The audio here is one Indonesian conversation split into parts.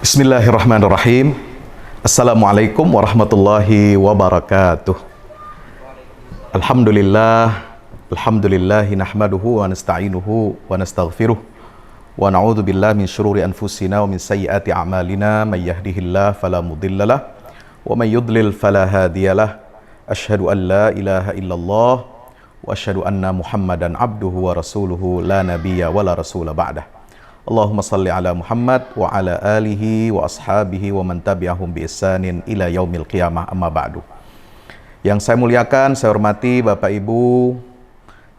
Bismillahirrahmanirrahim. Assalamualaikum warahmatullahi wabarakatuh. Alhamdulillahi nahmaduhu wa nasta'inuhu wa nastaghfiruh wa na'udzu billahi min syururi anfusina wa min sayyiati a'malina may yahdihillahu fala mudhillalah wa may yudlil fala hadiyalah. Asyhadu an la ilaha illallah wa asyhadu anna Muhammadan abduhu wa rasuluhu la nabiyya wa la rasula ba'dah. Allahumma salli ala Muhammad wa ala alihi wa ashabihi wa man tabi'ahum bi ihsanin ila yaumil qiyamah, amma ba'du. Yang saya muliakan, saya hormati Bapak Ibu,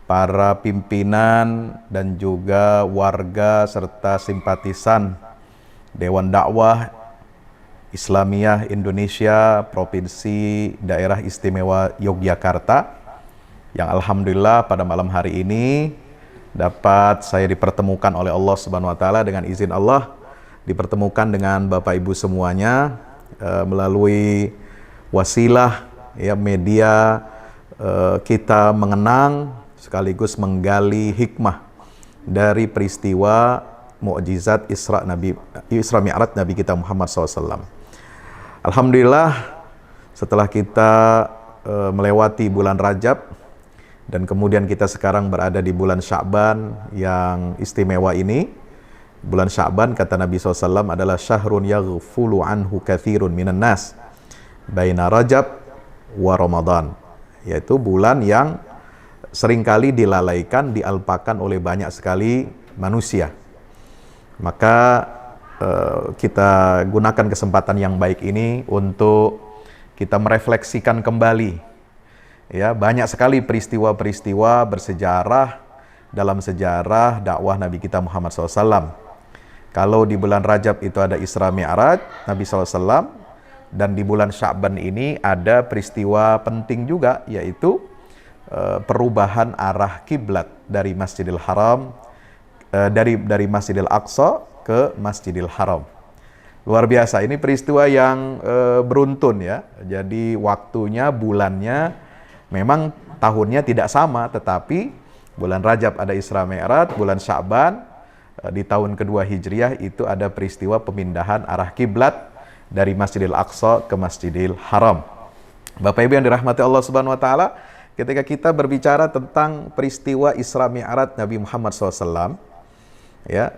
para pimpinan dan juga warga serta simpatisan Dewan Dakwah Islamiyah Indonesia Provinsi Daerah Istimewa Yogyakarta, yang alhamdulillah pada malam hari ini dapat saya dipertemukan oleh Allah Subhanahu wa taala, dengan izin Allah dipertemukan dengan Bapak Ibu semuanya melalui wasilah ya media, kita mengenang sekaligus menggali hikmah dari peristiwa mukjizat Isra Mi'raj Nabi kita Muhammad SAW. Alhamdulillah, setelah kita melewati bulan Rajab dan kemudian kita sekarang berada di bulan Sya'ban yang istimewa ini. Bulan Sya'ban, kata Nabi SAW, adalah syahrun yaghfulu anhu kathirun minan nas baina Rajab wa Ramadan, yaitu bulan yang seringkali dilalaikan, dialpakan oleh banyak sekali manusia. Maka kita gunakan kesempatan yang baik ini untuk kita merefleksikan kembali ya, banyak sekali peristiwa-peristiwa bersejarah dalam sejarah dakwah Nabi kita Muhammad SAW. Kalau di bulan Rajab itu ada Isra Mi'raj Nabi SAW, dan di bulan Sya'ban ini ada peristiwa penting juga, yaitu perubahan arah kiblat dari Masjidil Haram, dari Masjidil Aqsa ke Masjidil Haram. Luar biasa, ini peristiwa yang beruntun ya. Jadi waktunya, bulannya memang tahunnya tidak sama, tetapi bulan Rajab ada Isra Mi'raj, bulan Sya'ban di tahun kedua Hijriah itu ada peristiwa pemindahan arah kiblat dari Masjidil Aqsa ke Masjidil Haram. Bapak Ibu yang dirahmati Allah Subhanahu wa taala, ketika kita berbicara tentang peristiwa Isra Mi'raj Nabi Muhammad SAW, ya,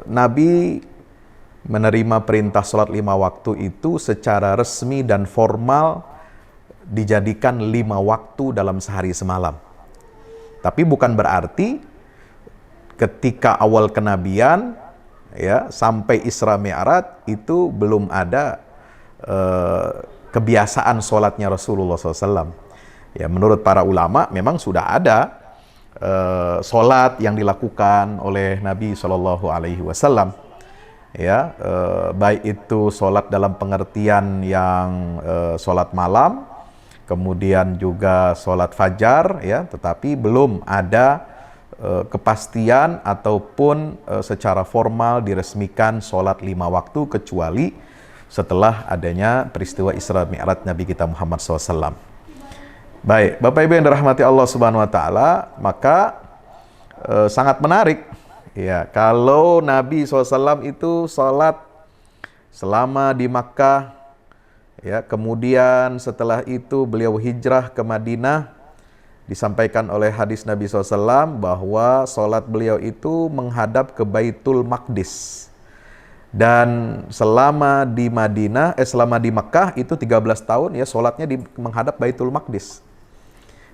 Nabi menerima perintah sholat 5 waktu itu secara resmi dan formal dijadikan 5 waktu dalam sehari semalam. Tapi bukan berarti ketika awal kenabian ya sampai Isra Mi'raj itu belum ada kebiasaan sholatnya Rasulullah SAW. Ya, menurut para ulama memang sudah ada sholat yang dilakukan oleh Nabi SAW. Ya, baik itu sholat dalam pengertian yang sholat malam, kemudian juga sholat fajar, ya, tetapi belum ada kepastian ataupun secara formal diresmikan sholat 5 waktu, kecuali setelah adanya peristiwa Isra Mi'raj Nabi kita Muhammad SAW. Baik, Bapak Ibu yang dirahmati Allah Subhanahu wa taala, maka sangat menarik ya kalau Nabi SAW itu sholat selama di Makkah. Ya, kemudian setelah itu beliau hijrah ke Madinah. Disampaikan oleh hadis Nabi SAW bahwa sholat beliau itu menghadap ke Baitul Maqdis. Dan selama di Madinah, selama di Makkah itu 13 tahun ya sholatnya menghadap Baitul Maqdis.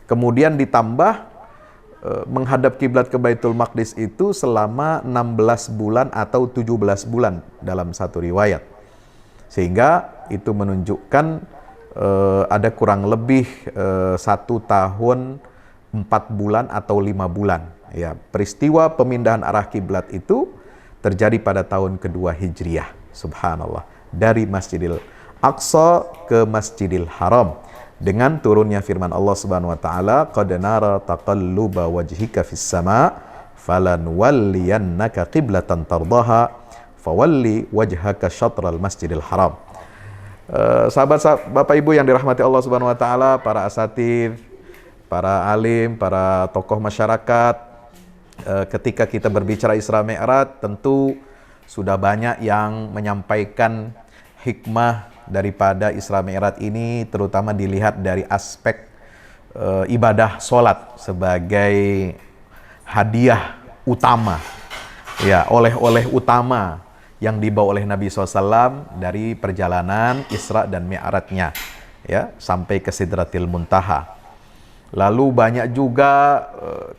Kemudian ditambah menghadap kiblat ke Baitul Maqdis itu selama 16 bulan atau 17 bulan dalam satu riwayat. Sehingga itu menunjukkan ada kurang lebih 1 tahun 4 bulan atau 5 bulan. Ya, peristiwa pemindahan arah kiblat itu terjadi pada tahun kedua Hijriah. Subhanallah. Dari Masjidil Aqsa ke Masjidil Haram. Dengan turunnya firman Allah Subhanahu wa taala, "Qad nara taqalluba wajhika fis sama, falanwalliyannaka qiblatan tardaha, fawalli wajhaka syatral Masjidil Haram." Sahabat Bapak Ibu yang dirahmati Allah Subhanahu wa taala, para asatidz, para alim, para tokoh masyarakat, ketika kita berbicara Isra Mi'raj tentu sudah banyak yang menyampaikan hikmah daripada Isra Mi'raj ini, terutama dilihat dari aspek ibadah sholat sebagai hadiah utama, ya, oleh-oleh utama yang dibawa oleh Nabi SAW dari perjalanan Isra dan Mi'rajnya, ya, sampai ke Sidratil Muntaha. Lalu banyak juga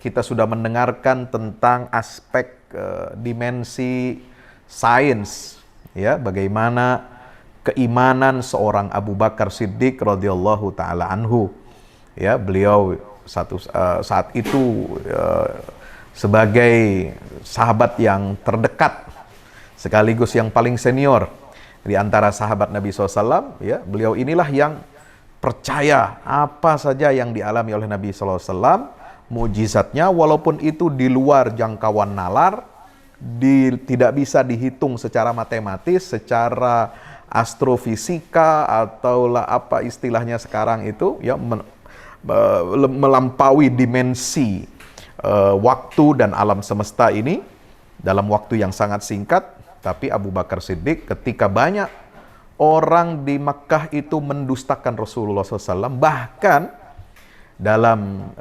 kita sudah mendengarkan tentang aspek dimensi sains, ya, bagaimana keimanan seorang Abu Bakar Siddiq radhiyallahu taala anhu, ya, beliau saat itu sebagai sahabat yang terdekat sekaligus yang paling senior di antara sahabat Nabi SAW, ya, beliau inilah yang percaya apa saja yang dialami oleh Nabi SAW, mukjizatnya walaupun itu di luar jangkauan nalar, tidak bisa dihitung secara matematis, secara astrofisika atau apa istilahnya sekarang itu, ya, melampaui dimensi waktu dan alam semesta ini dalam waktu yang sangat singkat. Tapi Abu Bakar Siddiq, ketika banyak orang di Makkah itu mendustakan Rasulullah SAW, bahkan dalam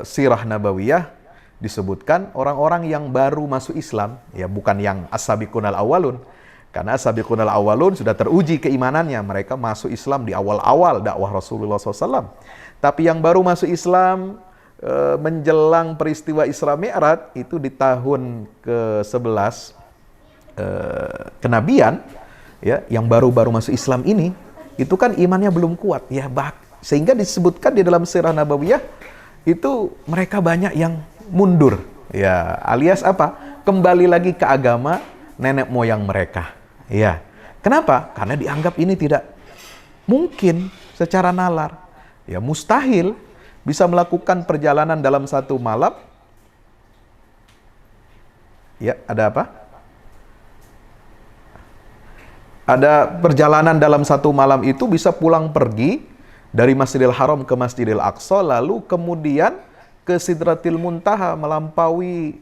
sirah nabawiyah disebutkan orang-orang yang baru masuk Islam, ya, bukan yang as-sabiqunal awwalun, karena as-sabiqunal awwalun sudah teruji keimanannya, mereka masuk Islam di awal-awal dakwah Rasulullah SAW. Tapi yang baru masuk Islam menjelang peristiwa Isra Mi'raj itu di tahun ke-11 kenabian, ya, yang baru-baru masuk Islam ini, itu kan imannya belum kuat, ya, sehingga disebutkan di dalam sirah nabawiyah itu mereka banyak yang mundur, ya, alias apa? Kembali lagi ke agama nenek moyang mereka, ya. Kenapa? Karena dianggap ini tidak mungkin secara nalar, ya, mustahil bisa melakukan perjalanan dalam satu malam. Ya, ada apa? Ada perjalanan dalam satu malam itu bisa pulang pergi dari Masjidil Haram ke Masjidil Aqsa, lalu kemudian ke Sidratil Muntaha, melampaui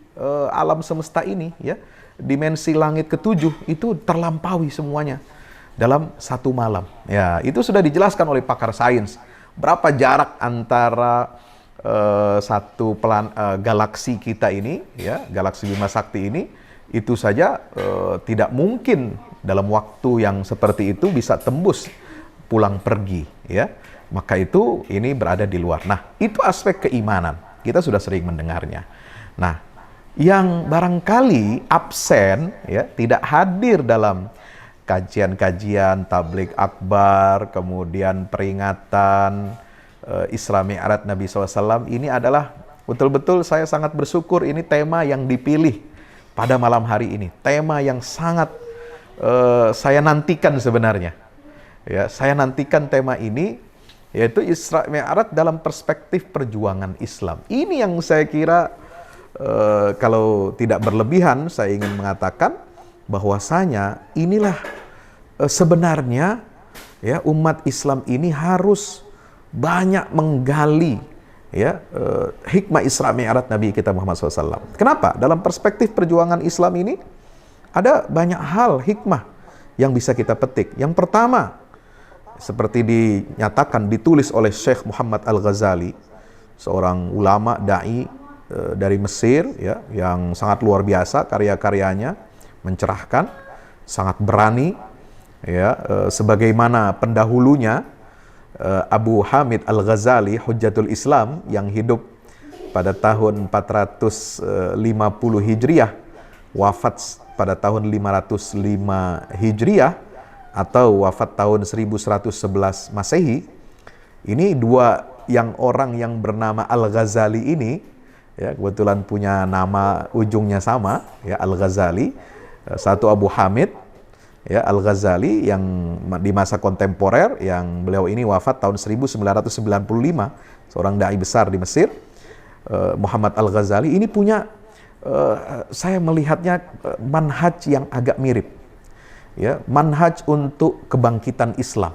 alam semesta ini, ya, dimensi langit ketujuh, itu terlampaui semuanya dalam satu malam. Ya, itu sudah dijelaskan oleh pakar sains. Berapa jarak antara satu galaksi kita ini, ya, galaksi Bima Sakti ini, itu saja tidak mungkin dalam waktu yang seperti itu bisa tembus pulang pergi, ya. Maka itu ini berada di luar. Nah, itu aspek keimanan. Kita sudah sering mendengarnya. Nah, yang barangkali absen, ya, tidak hadir dalam kajian-kajian tabligh akbar, kemudian peringatan Isra Mi'raj Nabi SAW, ini adalah betul-betul saya sangat bersyukur ini tema yang dipilih pada malam hari ini. Tema yang sangat saya nantikan sebenarnya. Ya, saya nantikan tema ini, yaitu Isra Mi'raj dalam perspektif perjuangan Islam. Ini yang saya kira kalau tidak berlebihan, saya ingin mengatakan bahwasanya inilah sebenarnya, ya, umat Islam ini harus banyak menggali, ya, hikmah Isra Mi'raj Nabi kita Muhammad SAW. Kenapa? Dalam perspektif perjuangan Islam ini ada banyak hal hikmah yang bisa kita petik. Yang pertama, seperti dinyatakan, ditulis oleh Syekh Muhammad Al-Ghazali, seorang ulama da'i dari Mesir, ya, yang sangat luar biasa karya-karyanya, mencerahkan, sangat berani, ya, sebagaimana pendahulunya Abu Hamid Al-Ghazali Hujjatul Islam yang hidup pada tahun 450 Hijriah, wafat pada tahun 505 Hijriah, atau wafat tahun 1111 Masehi. Ini dua orang yang bernama Al-Ghazali ini, ya, kebetulan punya nama ujungnya sama, ya, Al-Ghazali. Satu Abu Hamid, ya, Al-Ghazali yang di masa kontemporer, yang beliau ini wafat tahun 1995, seorang dai besar di Mesir. Muhammad Al-Ghazali ini punya saya melihatnya manhaj yang agak mirip, ya, manhaj untuk kebangkitan Islam.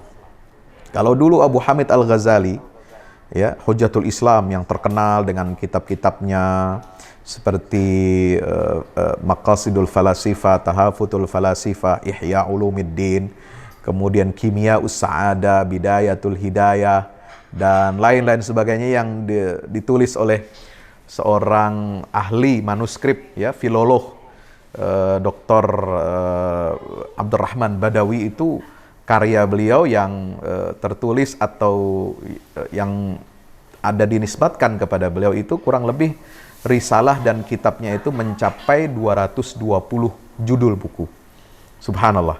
Kalau dulu Abu Hamid Al-Ghazali ya, Hujatul Islam yang terkenal dengan kitab-kitabnya seperti Maqasidul Falasifah, Tahafutul Falasifah, Ihya Ulumuddin, kemudian Kimya'us Sa'adah, Bidayatul Hidayah, dan lain-lain sebagainya yang ditulis oleh seorang ahli manuskrip, ya, filolog, Dr. Abdurrahman Badawi. Itu karya beliau yang tertulis atau yang ada dinisbatkan kepada beliau itu kurang lebih risalah, dan kitabnya itu mencapai 220 judul buku. Subhanallah.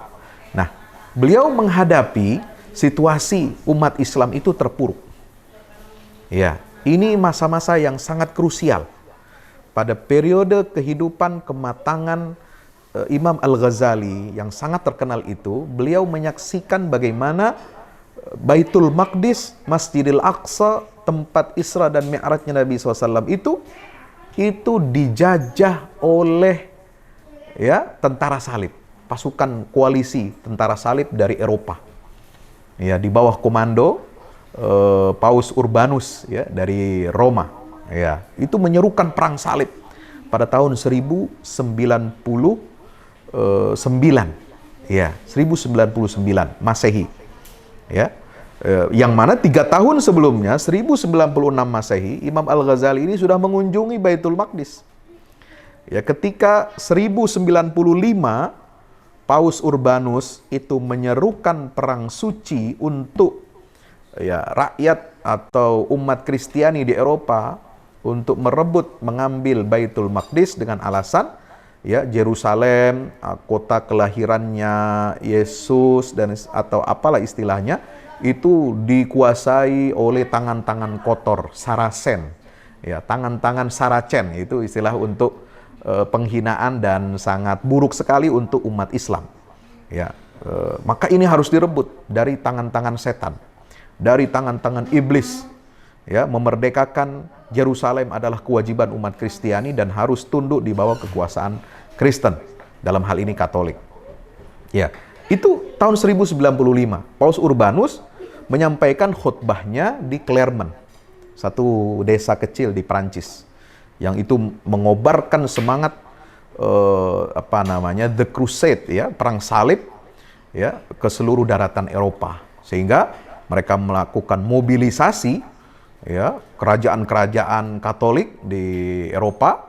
Nah, beliau menghadapi situasi umat Islam itu terpuruk. Ya, ini masa-masa yang sangat krusial. Pada periode kehidupan kematangan Imam Al-Ghazali yang sangat terkenal itu, beliau menyaksikan bagaimana Baitul Maqdis, Masjidil Aqsa, tempat Isra dan Mi'rajnya Nabi SAW itu dijajah oleh, ya, tentara salib, pasukan koalisi tentara salib dari Eropa. Ya, di bawah komando Paus Urbanus, ya, dari Roma. Ya, itu menyerukan perang salib pada tahun 1099, ya, 1099 Masehi, ya, yang mana 3 tahun sebelumnya 1096 Masehi Imam Al-Ghazali ini sudah mengunjungi Baitul Maqdis. Ya, ketika 1095 Paus Urbanus itu menyerukan perang suci untuk, ya, rakyat atau umat Kristiani di Eropa untuk merebut mengambil Baitul Maqdis dengan alasan, ya, Yerusalem, kota kelahirannya Yesus, dan atau apalah istilahnya, itu dikuasai oleh tangan-tangan kotor Saracen. Ya, tangan-tangan Saracen itu istilah untuk penghinaan dan sangat buruk sekali untuk umat Islam. Ya, maka ini harus direbut dari tangan-tangan setan, dari tangan-tangan iblis. Ya, memerdekakan Yerusalem adalah kewajiban umat Kristiani dan harus tunduk di bawah kekuasaan Kristen, dalam hal ini Katolik. Ya, itu tahun 1095. Paus Urbanus menyampaikan khutbahnya di Clermont, satu desa kecil di Prancis, yang itu mengobarkan semangat The Crusade, ya, perang salib, ya, ke seluruh daratan Eropa, sehingga mereka melakukan mobilisasi, ya, kerajaan-kerajaan Katolik di Eropa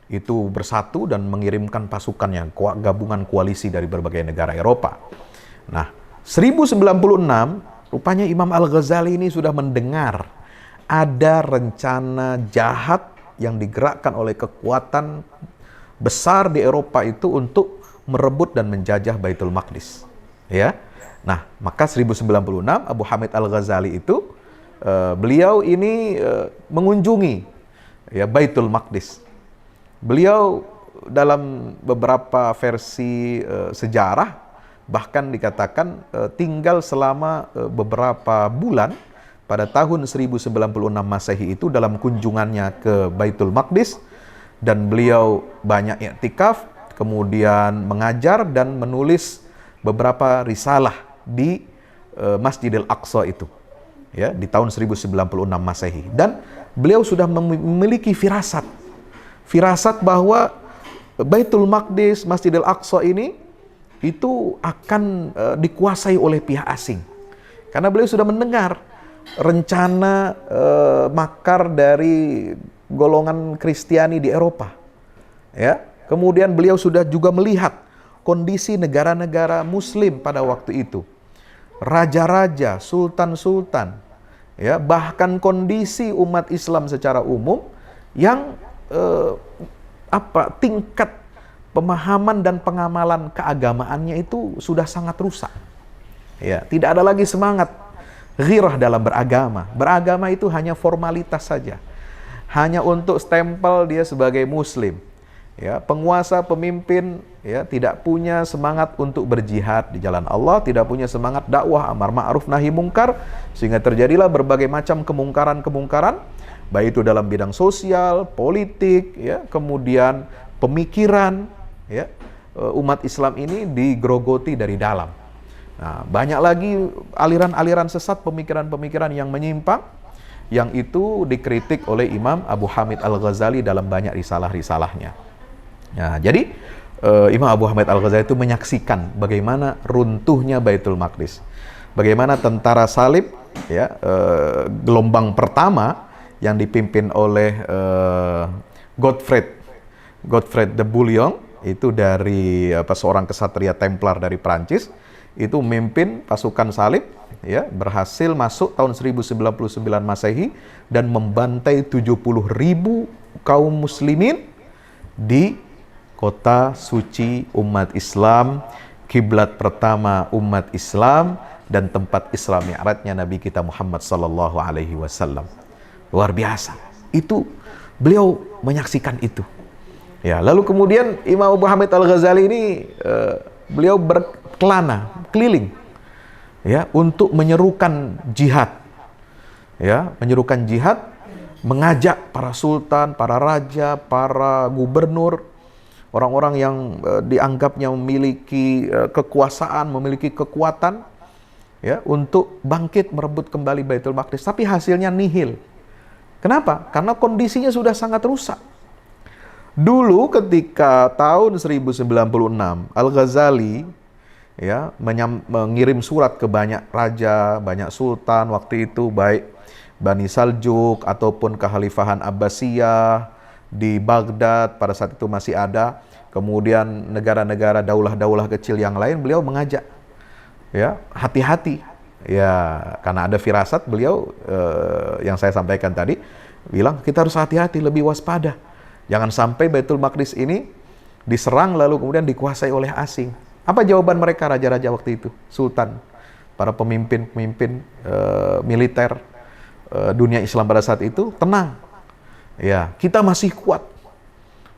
itu bersatu dan mengirimkan pasukannya, gabungan koalisi dari berbagai negara Eropa. Nah, 1096 rupanya Imam Al-Ghazali ini sudah mendengar ada rencana jahat yang digerakkan oleh kekuatan besar di Eropa itu untuk merebut dan menjajah Baitul Maqdis. Ya. Nah, maka 1096 Abu Hamid Al-Ghazali itu beliau ini mengunjungi, ya, Baitul Maqdis. Beliau dalam beberapa versi sejarah bahkan dikatakan tinggal selama beberapa bulan pada tahun 1096 Masehi itu dalam kunjungannya ke Baitul Maqdis, dan beliau banyak i'tikaf, kemudian mengajar dan menulis beberapa risalah di Masjidil Aqsa itu, ya, di tahun 1096 Masehi. Dan beliau sudah memiliki firasat bahwa Baitul Maqdis, Masjidil Aqsa ini itu akan dikuasai oleh pihak asing. Karena beliau sudah mendengar rencana makar dari golongan Kristiani di Eropa. Ya, kemudian beliau sudah juga melihat kondisi negara-negara Muslim pada waktu itu. Raja-raja, sultan-sultan, ya, bahkan kondisi umat Islam secara umum yang tingkat pemahaman dan pengamalan keagamaannya itu sudah sangat rusak. Ya, tidak ada lagi semangat ghirah dalam beragama. Beragama itu hanya formalitas saja. Hanya untuk stempel dia sebagai muslim. Ya, penguasa, pemimpin, ya, tidak punya semangat untuk berjihad di jalan Allah, tidak punya semangat dakwah amar ma'ruf nahi mungkar, sehingga terjadilah berbagai macam kemungkaran-kemungkaran, baik itu dalam bidang sosial, politik, ya, kemudian pemikiran, ya, umat Islam ini digrogoti dari dalam. Nah, banyak lagi aliran-aliran sesat, pemikiran-pemikiran yang menyimpang, yang itu dikritik oleh Imam Abu Hamid Al-Ghazali dalam banyak risalah-risalahnya. Nah, jadi Imam Abu Hamid Al-Ghazali itu menyaksikan bagaimana runtuhnya Baitul Maqdis, bagaimana tentara salib, ya, gelombang pertama yang dipimpin oleh Godfred de Bouillon, itu dari seorang kesatria Templar dari Prancis, itu memimpin pasukan salib, ya, berhasil masuk tahun 1099 Masehi dan membantai 70.000 kaum muslimin di kota suci umat Islam, kiblat pertama umat Islam, dan tempat Isra Mi'rajnya Nabi kita Muhammad sallallahu alaihi wasallam. Luar biasa. Itu beliau menyaksikan itu. Ya, lalu kemudian Imam Abu Hamid Al-Ghazali ini beliau berkelana keliling, ya, untuk menyerukan jihad. Ya, menyerukan jihad, mengajak para sultan, para raja, para gubernur, orang-orang yang dianggapnya memiliki kekuasaan, memiliki kekuatan, ya, untuk bangkit merebut kembali Baitul Maqdis. Tapi hasilnya nihil. Kenapa? Karena kondisinya sudah sangat rusak. Dulu ketika tahun 1096 Al-Ghazali, ya, mengirim surat ke banyak raja, banyak sultan waktu itu, baik Bani Saljuk ataupun Kekhalifahan Abbasiyah di Baghdad pada saat itu masih ada, kemudian negara-negara daulah-daulah kecil yang lain, beliau mengajak, ya, hati-hati, ya, karena ada firasat beliau yang saya sampaikan tadi, bilang kita harus hati-hati, lebih waspada, jangan sampai Baitul Maqdis ini diserang lalu kemudian dikuasai oleh asing. Apa jawaban mereka, raja-raja waktu itu, sultan, para pemimpin-pemimpin militer dunia Islam pada saat itu? Tenang, ya, kita masih kuat,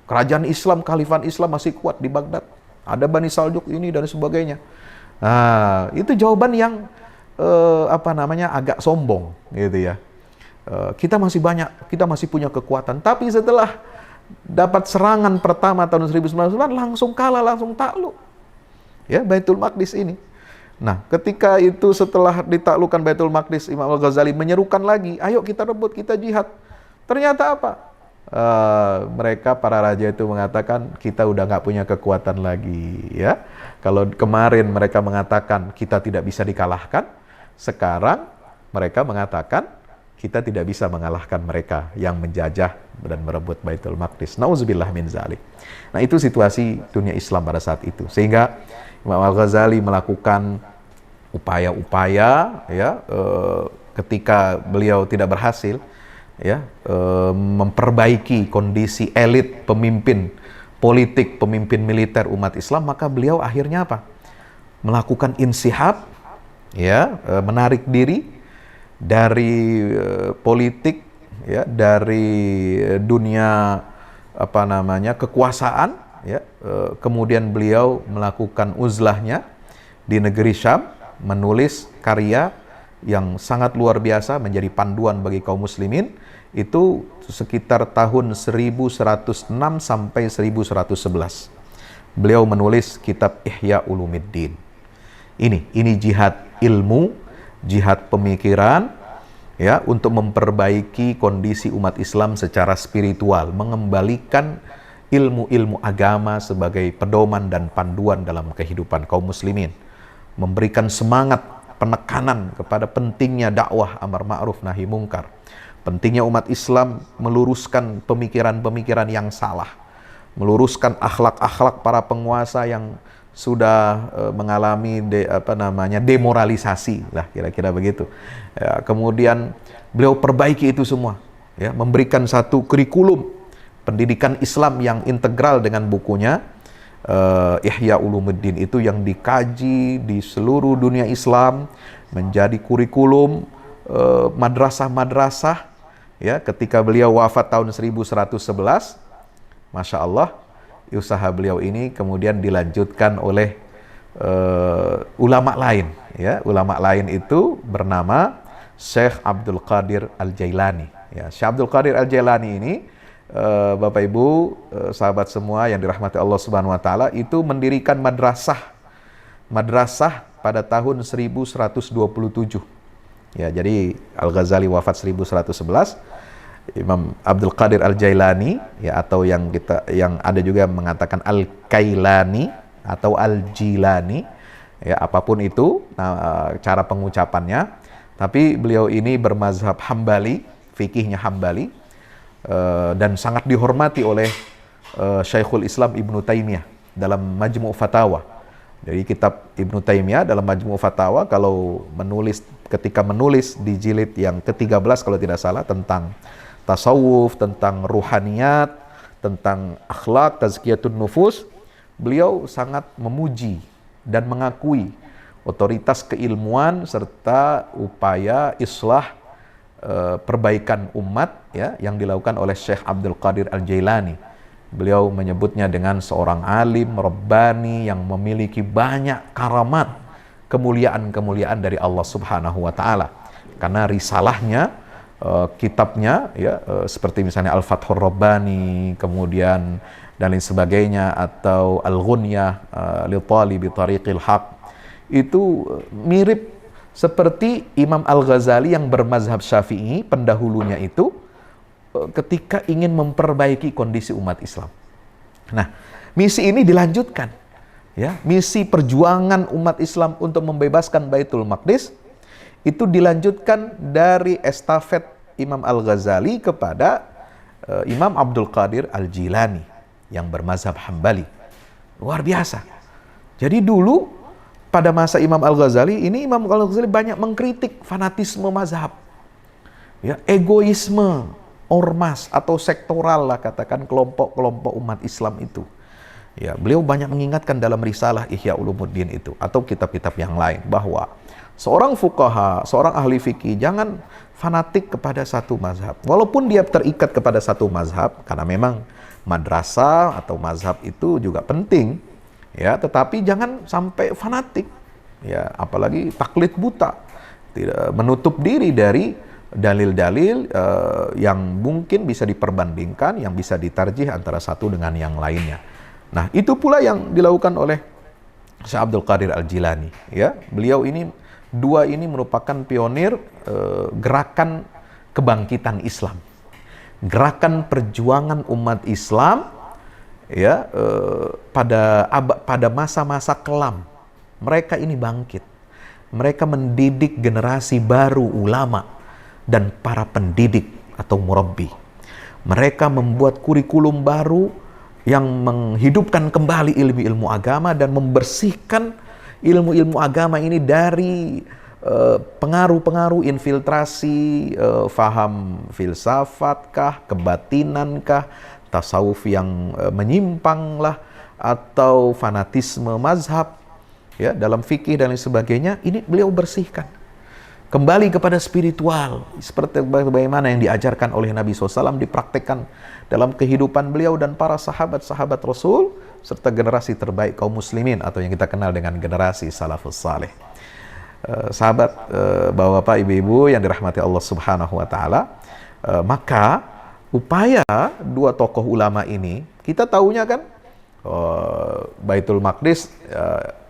kerajaan Islam, khalifah Islam masih kuat di Baghdad, ada Bani Saljuk ini dan sebagainya. Nah, itu jawaban yang agak sombong, gitu ya. Kita masih banyak, kita masih punya kekuatan. Tapi setelah dapat serangan pertama tahun 1099 langsung kalah, langsung takluk, ya, Baitul Maqdis ini. Nah, ketika itu setelah ditaklukkan Baitul Maqdis, Imam Al-Ghazali menyerukan lagi, ayo kita rebut, kita jihad. Ternyata apa? Mereka, para raja itu mengatakan, kita udah nggak punya kekuatan lagi, ya. Kalau kemarin mereka mengatakan kita tidak bisa dikalahkan, sekarang mereka mengatakan kita tidak bisa mengalahkan mereka yang menjajah dan merebut Baitul Maqdis. Nauzubillah min zalik. Nah, itu situasi dunia Islam pada saat itu. Sehingga Imam Al-Ghazali melakukan upaya-upaya, ya, ketika beliau tidak berhasil, ya, memperbaiki kondisi elit pemimpin politik, pemimpin militer umat Islam, maka beliau akhirnya apa? Melakukan insihab, ya, menarik diri dari politik, ya, dari dunia kekuasaan, ya. Kemudian beliau melakukan uzlahnya di negeri Syam, menulis karya yang sangat luar biasa menjadi panduan bagi kaum muslimin. Itu sekitar tahun 1106 sampai 1111. Beliau menulis kitab Ihya Ulumuddin. Ini jihad ilmu, jihad pemikiran, ya, untuk memperbaiki kondisi umat Islam secara spiritual, mengembalikan ilmu-ilmu agama sebagai pedoman dan panduan dalam kehidupan kaum muslimin, memberikan semangat penekanan kepada pentingnya dakwah amar ma'ruf nahi mungkar, pentingnya umat Islam meluruskan pemikiran-pemikiran yang salah, meluruskan akhlak-akhlak para penguasa yang sudah mengalami demoralisasi lah, kira-kira begitu. Ya, kemudian beliau perbaiki itu semua, ya, memberikan satu kurikulum pendidikan Islam yang integral dengan bukunya Ihya Ulumuddin, itu yang dikaji di seluruh dunia Islam menjadi kurikulum madrasah-madrasah, ya. Ketika beliau wafat tahun 1111, Masya Allah, usaha beliau ini kemudian dilanjutkan oleh ulama lain, ya. Ulama lain itu bernama Syekh Abdul Qadir Al-Jailani, ya. Syekh Abdul Qadir Al-Jailani ini, Bapak Ibu, sahabat semua yang dirahmati Allah Subhanahu wa taala, itu mendirikan madrasah pada tahun 1127. Ya, jadi Al-Ghazali wafat 1111, Imam Abdul Qadir Al-Jailani, ya, atau yang ada juga mengatakan Al-Kailani atau Al-Jilani, ya, apapun itu cara pengucapannya, tapi beliau ini bermazhab Hambali, fikihnya Hambali, dan sangat dihormati oleh Syekhul Islam Ibnu Taimiyah dalam Majmu' Fatawa. Jadi kitab Ibnu Taimiyah dalam Majmu' Fatawa, ketika menulis di jilid yang ke-13 kalau tidak salah, tentang tasawuf, tentang ruhaniyat, tentang akhlak, tazkiyatun nufus, beliau sangat memuji dan mengakui otoritas keilmuan serta upaya islah, perbaikan umat, ya, yang dilakukan oleh Syekh Abdul Qadir Al-Jailani. Beliau menyebutnya dengan seorang alim Rabbani yang memiliki banyak karamat, kemuliaan-kemuliaan dari Allah Subhanahu wa Ta'ala. Karena risalahnya, kitabnya, ya, seperti misalnya Al-Fathur Rabbani, kemudian dan lain sebagainya, atau Al-Ghunyah li Talibi Tariqil Haq, itu mirip seperti Imam Al-Ghazali yang bermazhab Syafi'i pendahulunya itu, ketika ingin memperbaiki kondisi umat Islam. Nah, misi ini dilanjutkan, ya, misi perjuangan umat Islam untuk membebaskan Baitul Maqdis itu dilanjutkan dari estafet Imam Al-Ghazali kepada Imam Abdul Qadir Al-Jilani yang bermazhab Hambali. Luar biasa. Jadi dulu pada masa Imam Al-Ghazali ini, Imam Al-Ghazali banyak mengkritik fanatisme mazhab, ya, egoisme ormas atau sektoral lah, katakan kelompok-kelompok umat Islam itu. Ya, beliau banyak mengingatkan dalam risalah Ihya Ulumuddin itu atau kitab-kitab yang lain bahwa seorang fuqaha, seorang ahli fikih jangan fanatik kepada satu mazhab. Walaupun dia terikat kepada satu mazhab, karena memang madrasah atau mazhab itu juga penting, ya, tetapi jangan sampai fanatik, ya, apalagi taklid buta, tidak menutup diri dari dalil-dalil yang mungkin bisa diperbandingkan, yang bisa ditarjih antara satu dengan yang lainnya. Nah, itu pula yang dilakukan oleh Syekh Abdul Qadir Al-Jilani, ya. Beliau ini, dua ini merupakan pionir gerakan kebangkitan Islam, gerakan perjuangan umat Islam, ya, pada masa-masa kelam. Mereka ini bangkit, mereka mendidik generasi baru ulama dan para pendidik atau murabbi. Mereka membuat kurikulum baru yang menghidupkan kembali ilmu-ilmu agama dan membersihkan ilmu-ilmu agama ini dari pengaruh-pengaruh infiltrasi, faham filsafatkah, kebatinankah, tasawuf yang menyimpang lah, atau fanatisme mazhab, ya, dalam fikih dan lain sebagainya. Ini beliau bersihkan kembali kepada spiritual, seperti bagaimana yang diajarkan oleh Nabi SAW, dipraktekkan dalam kehidupan beliau dan para sahabat-sahabat Rasul, serta generasi terbaik kaum muslimin, atau yang kita kenal dengan generasi salafus saleh. Sahabat, bapak-bapak, ibu-ibu yang dirahmati Allah Subhanahu wa Ta'ala, maka upaya dua tokoh ulama ini, kita tahunya kan, Baitul Maqdis,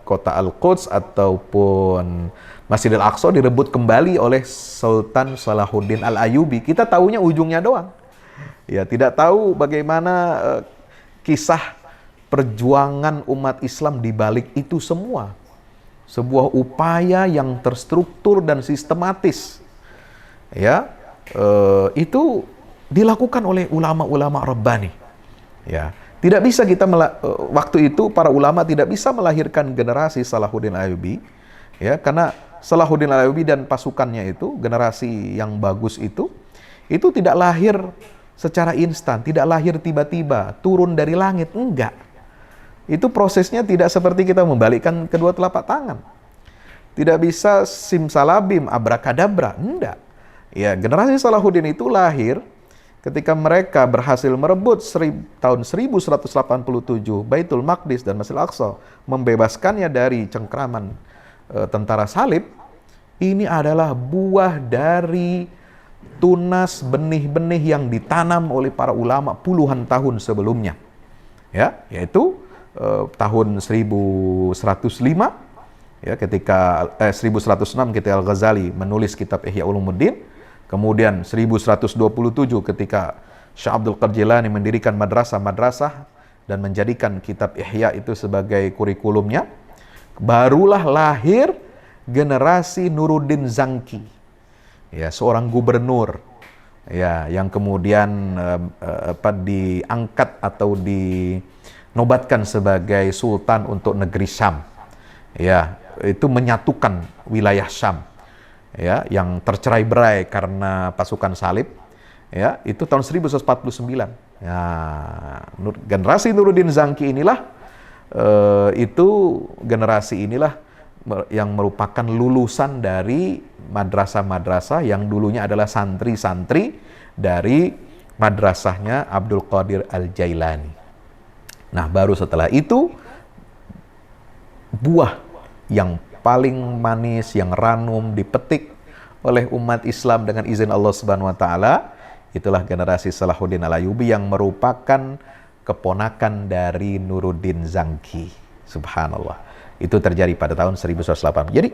kota Al-Quds ataupun Masjidil Aqsa direbut kembali oleh Sultan Salahuddin Al-Ayyubi. Kita tahunya ujungnya doang. Ya, tidak tahu bagaimana kisah perjuangan umat Islam di balik itu semua. Sebuah upaya yang terstruktur dan sistematis. Ya, itu dilakukan oleh ulama-ulama Rabbani. Ya, tidak bisa kita waktu itu para ulama tidak bisa melahirkan generasi Salahuddin Al-Ayyubi, ya, karena Salahuddin Al-Ayyubi dan pasukannya itu, generasi yang bagus itu tidak lahir secara instan, tidak lahir tiba-tiba turun dari langit, enggak. Itu prosesnya tidak seperti kita membalikkan kedua telapak tangan. Tidak bisa simsalabim, abrakadabra, enggak. Ya, generasi Salahuddin itu lahir ketika mereka berhasil merebut tahun 1187 Baitul Maqdis dan Masjidil Aqsa, membebaskannya dari cengkraman tentara salib. Ini adalah buah dari tunas benih-benih yang ditanam oleh para ulama puluhan tahun sebelumnya. Ya, yaitu tahun 1105 Ya, ketika 1106 ketika Al-Ghazali menulis kitab Ihya Ulumuddin, kemudian 1127 ketika Syekh Abdul Qadir Jilani mendirikan madrasah-madrasah dan menjadikan kitab Ihya itu sebagai kurikulumnya, barulah lahir generasi Nuruddin Zangki. Ya, seorang gubernur ya yang kemudian diangkat atau dinobatkan sebagai sultan untuk negeri Syam. Ya, itu menyatukan wilayah Syam ya yang tercerai-berai karena pasukan salib. Ya, itu tahun 1149. Ya, generasi Nuruddin Zangki inilah generasi inilah yang merupakan lulusan dari madrasah-madrasah yang dulunya adalah santri-santri dari madrasahnya Abdul Qadir Al-Jailani. Nah, baru setelah itu buah yang paling manis, yang ranum dipetik oleh umat Islam dengan izin Allah Subhanahu wa taala, itulah generasi Salahuddin Al-Ayyubi yang merupakan keponakan dari Nuruddin Zangki. Subhanallah. Itu terjadi pada tahun 1108. Jadi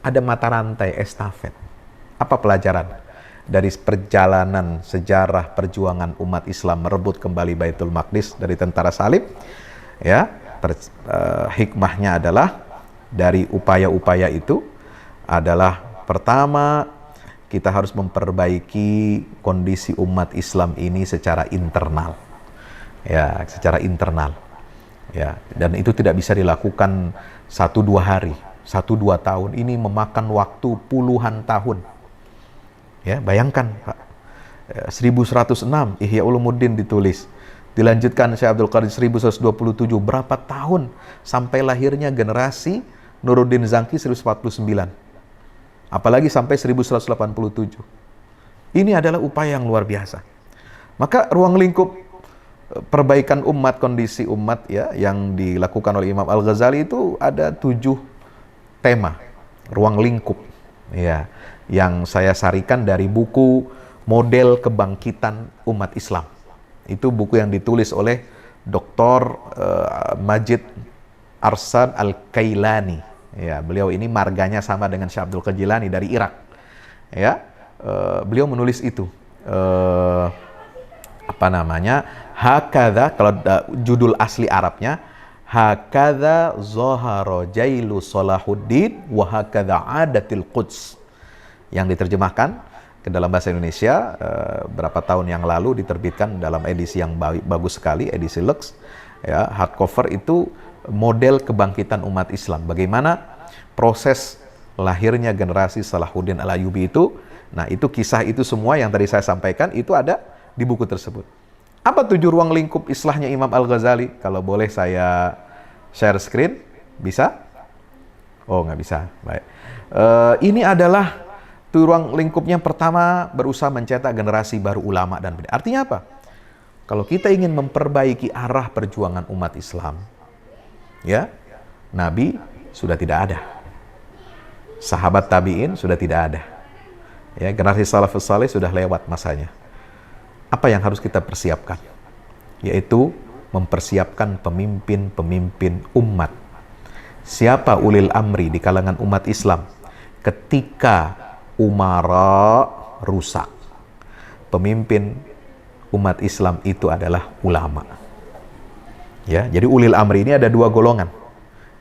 ada mata rantai estafet. Apa pelajaran dari perjalanan sejarah perjuangan umat Islam merebut kembali Baitul Maqdis dari tentara salib? Ya, hikmahnya adalah dari upaya-upaya itu adalah pertama, kita harus memperbaiki kondisi umat Islam ini secara internal. Ya, secara internal. Ya, dan itu tidak bisa dilakukan 1-2 hari, 1-2 tahun. Ini memakan waktu puluhan tahun. Ya, bayangkan Pak. 1106 Ihya Ulumuddin ditulis. Dilanjutkan Syekh Abdul Qadir 1127, berapa tahun sampai lahirnya generasi Nuruddin Zangki 1149. Apalagi sampai 1187. Ini adalah upaya yang luar biasa. Maka ruang lingkup perbaikan umat, kondisi umat ya yang dilakukan oleh Imam Al-Ghazali itu ada 7 tema, ruang lingkup ya, yang saya sarikan dari buku Model Kebangkitan Umat Islam. Itu buku yang ditulis oleh Dr. Majid Arsan Al-Kailani. Ya, beliau ini marganya sama dengan Syekh Abdul Qadir Jilani dari Irak. Ya, beliau menulis itu. Hakadha, kalau judul asli Arabnya, Hakadha Zoharo Jailu Salahuddin wa hakadha Adatil Quds. Yang diterjemahkan ke dalam bahasa Indonesia berapa tahun yang lalu diterbitkan dalam edisi yang bagus sekali, edisi Lux. Ya, hardcover itu model kebangkitan umat Islam. Bagaimana proses lahirnya generasi Salahuddin Al-Ayyubi itu. Nah, itu kisah itu semua yang tadi saya sampaikan itu ada di buku tersebut. Apa 7 ruang lingkup islahnya Imam Al-Ghazali? Kalau boleh saya share screen, bisa? Oh, nggak bisa. Baik. Ini adalah ruang lingkupnya. Pertama, berusaha mencetak generasi baru ulama dan pendidik. Artinya apa? Kalau kita ingin memperbaiki arah perjuangan umat Islam, ya, Nabi sudah tidak ada, sahabat tabi'in sudah tidak ada, ya, generasi salafus saleh sudah lewat masanya. Apa yang harus kita persiapkan? Yaitu mempersiapkan pemimpin-pemimpin umat. Siapa ulil amri di kalangan umat Islam ketika umara rusak? Pemimpin umat Islam itu adalah ulama. Ya, jadi ulil amri ini ada 2 golongan.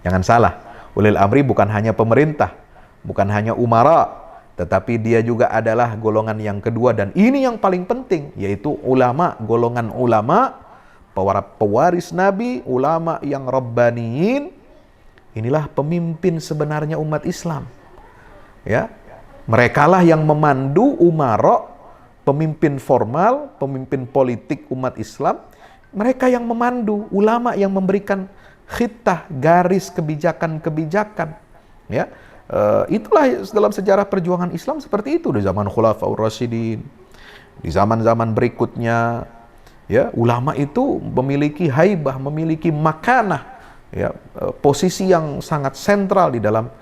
Jangan salah, ulil amri bukan hanya pemerintah, bukan hanya umara, tetapi dia juga adalah golongan yang kedua, dan ini yang paling penting, yaitu ulama, golongan ulama, para pewaris Nabi, ulama yang rabbaniyin. Inilah pemimpin sebenarnya umat Islam. Ya, merekalah yang memandu umara, pemimpin formal, pemimpin politik umat Islam. Mereka yang memandu, ulama yang memberikan khittah, garis kebijakan-kebijakan. Ya, itulah dalam sejarah perjuangan Islam seperti itu di zaman Khulafaur Rasyidin, di zaman-zaman berikutnya. Ya, ulama itu memiliki haibah, memiliki makanah, ya, posisi yang sangat sentral di dalam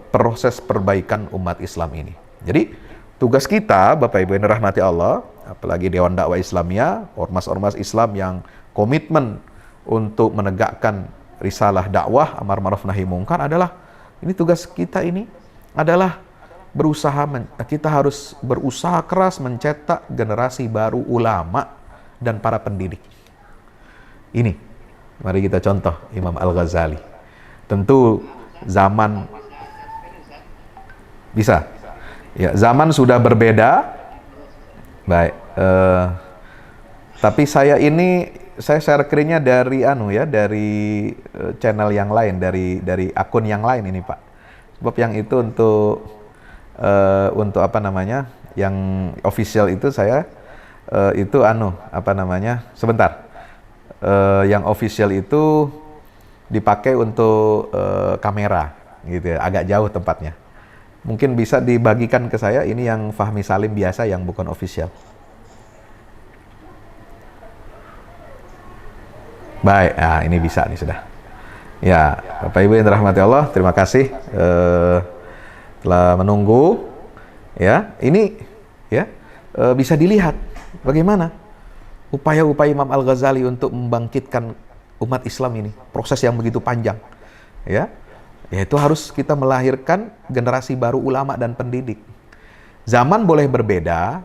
proses perbaikan umat Islam ini. Jadi tugas kita, Bapak Ibu yang dirahmati Allah, apalagi Dewan Dakwah Islamiyah, ormas-ormas Islam yang komitmen untuk menegakkan risalah dakwah amar ma'ruf nahi mungkar, adalah Ini tugas kita ini adalah kita harus berusaha keras mencetak generasi baru ulama dan para pendidik. Ini, mari kita contoh Imam Al-Ghazali. Tentu zaman bisa, ya zaman sudah berbeda. Baik, tapi saya share screen-nya dari dari channel yang lain, dari akun yang lain ini Pak. Sebab yang itu untuk apa namanya, yang official itu saya itu sebentar. Yang official itu dipakai untuk kamera gitu ya, agak jauh tempatnya. Mungkin bisa dibagikan ke saya, ini yang Fahmi Salim biasa yang bukan official. Baik, nah ini bisa nih sudah. Ya, Bapak Ibu yang dirahmati Allah, terima kasih telah menunggu. Ya, ini ya bisa dilihat bagaimana upaya-upaya Imam Al-Ghazali untuk membangkitkan umat Islam ini, proses yang begitu panjang. Ya, yaitu harus kita melahirkan generasi baru ulama dan pendidik. Zaman boleh berbeda,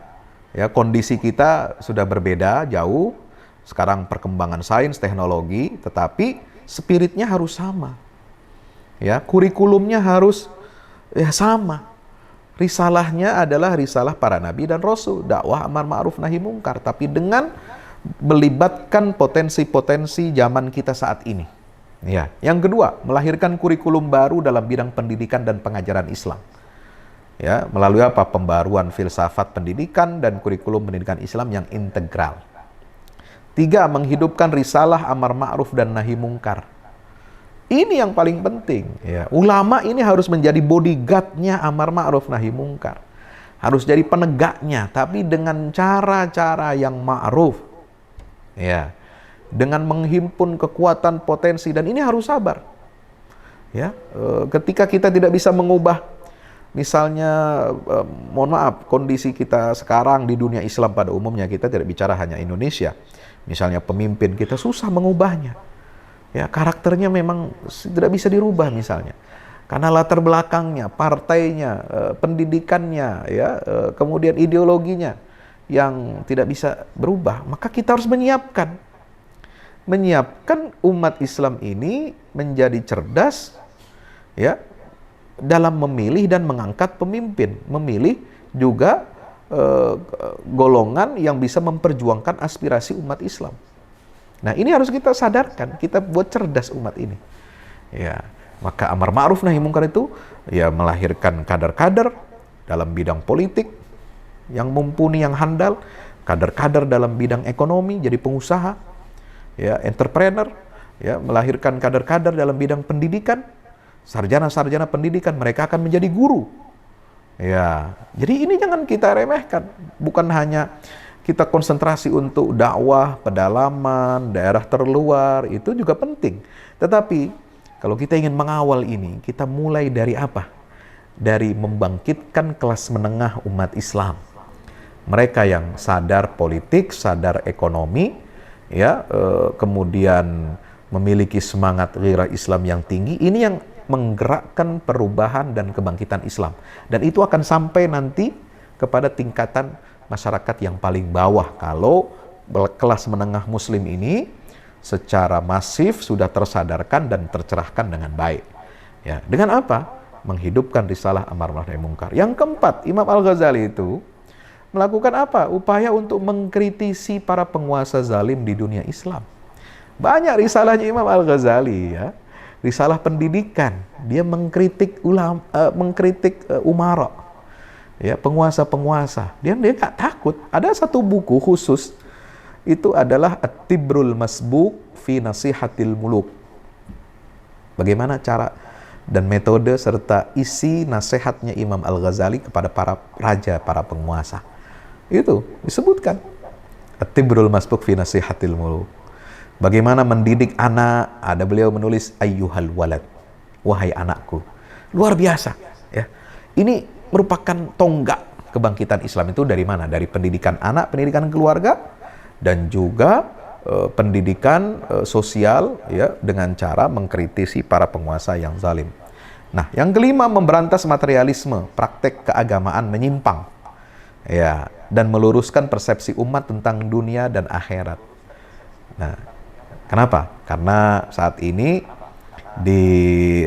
ya kondisi kita sudah berbeda jauh. Sekarang perkembangan sains, teknologi, tetapi spiritnya harus sama. Ya, kurikulumnya harus sama. Risalahnya adalah risalah para nabi dan rasul, dakwah amar ma'ruf nahi mungkar, tapi dengan melibatkan potensi-potensi zaman kita saat ini. Ya, yang kedua, melahirkan kurikulum baru dalam bidang pendidikan dan pengajaran Islam. Ya, melalui apa? Pembaruan filsafat pendidikan dan kurikulum pendidikan Islam yang integral. 3, menghidupkan risalah amar ma'ruf dan nahi mungkar. Ini yang paling penting. Ya, ulama ini harus menjadi bodyguard-nya amar ma'ruf nahi mungkar. Harus jadi penegaknya, tapi dengan cara-cara yang ma'ruf. Ya. Dengan menghimpun kekuatan potensi, dan ini harus sabar. Ya, ketika kita tidak bisa mengubah, misalnya, mohon maaf, kondisi kita sekarang di dunia Islam pada umumnya, kita tidak bicara hanya Indonesia. Misalnya pemimpin kita susah mengubahnya. Ya, karakternya memang tidak bisa dirubah misalnya. Karena latar belakangnya, partainya, pendidikannya, ya, kemudian ideologinya yang tidak bisa berubah. Maka kita harus menyiapkan umat Islam ini menjadi cerdas, ya, dalam memilih dan mengangkat pemimpin, memilih juga golongan yang bisa memperjuangkan aspirasi umat Islam. Nah, ini harus kita sadarkan, kita buat cerdas umat ini. Ya, maka amar ma'ruf nahi mungkar itu ya melahirkan kader-kader dalam bidang politik yang mumpuni, yang handal, kader-kader dalam bidang ekonomi jadi pengusaha, ya, entrepreneur, ya, melahirkan kader-kader dalam bidang pendidikan, sarjana-sarjana pendidikan, mereka akan menjadi guru. Ya, jadi ini jangan kita remehkan, bukan hanya kita konsentrasi untuk dakwah, pedalaman, daerah terluar, itu juga penting. Tetapi kalau kita ingin mengawal ini, kita mulai dari apa? Dari membangkitkan kelas menengah umat Islam. Mereka yang sadar politik, sadar ekonomi, ya, kemudian memiliki semangat ghairah Islam yang tinggi, ini yang menggerakkan perubahan dan kebangkitan Islam. Dan itu akan sampai nanti kepada tingkatan masyarakat yang paling bawah kalau kelas menengah muslim ini secara masif sudah tersadarkan dan tercerahkan dengan baik. Ya, dengan apa? Menghidupkan risalah amar ma'ruf nahi mungkar. Yang keempat, Imam Al-Ghazali itu melakukan apa? Upaya untuk mengkritisi para penguasa zalim di dunia Islam. Banyak risalahnya Imam Al-Ghazali, ya. Risalah pendidikan, dia mengkritik umara, ya, penguasa-penguasa. Dia nggak takut. Ada satu buku khusus, itu adalah At-Tibrul Masbuk fi Nasihatil Muluk. Bagaimana cara dan metode serta isi nasihatnya Imam Al-Ghazali kepada para raja, para penguasa. Itu disebutkan. At-Tibrul Masbuk fi Nasihatil Muluk. Bagaimana mendidik anak, ada beliau menulis ayyuhal walad, wahai anakku. Luar biasa, ya. Ini merupakan tonggak kebangkitan Islam itu dari mana? Dari pendidikan anak, pendidikan keluarga, dan juga pendidikan sosial, ya, dengan cara mengkritisi para penguasa yang zalim. Nah, yang kelima, memberantas materialisme, praktek keagamaan menyimpang. Ya, dan meluruskan persepsi umat tentang dunia dan akhirat. Nah, kenapa? Karena saat ini di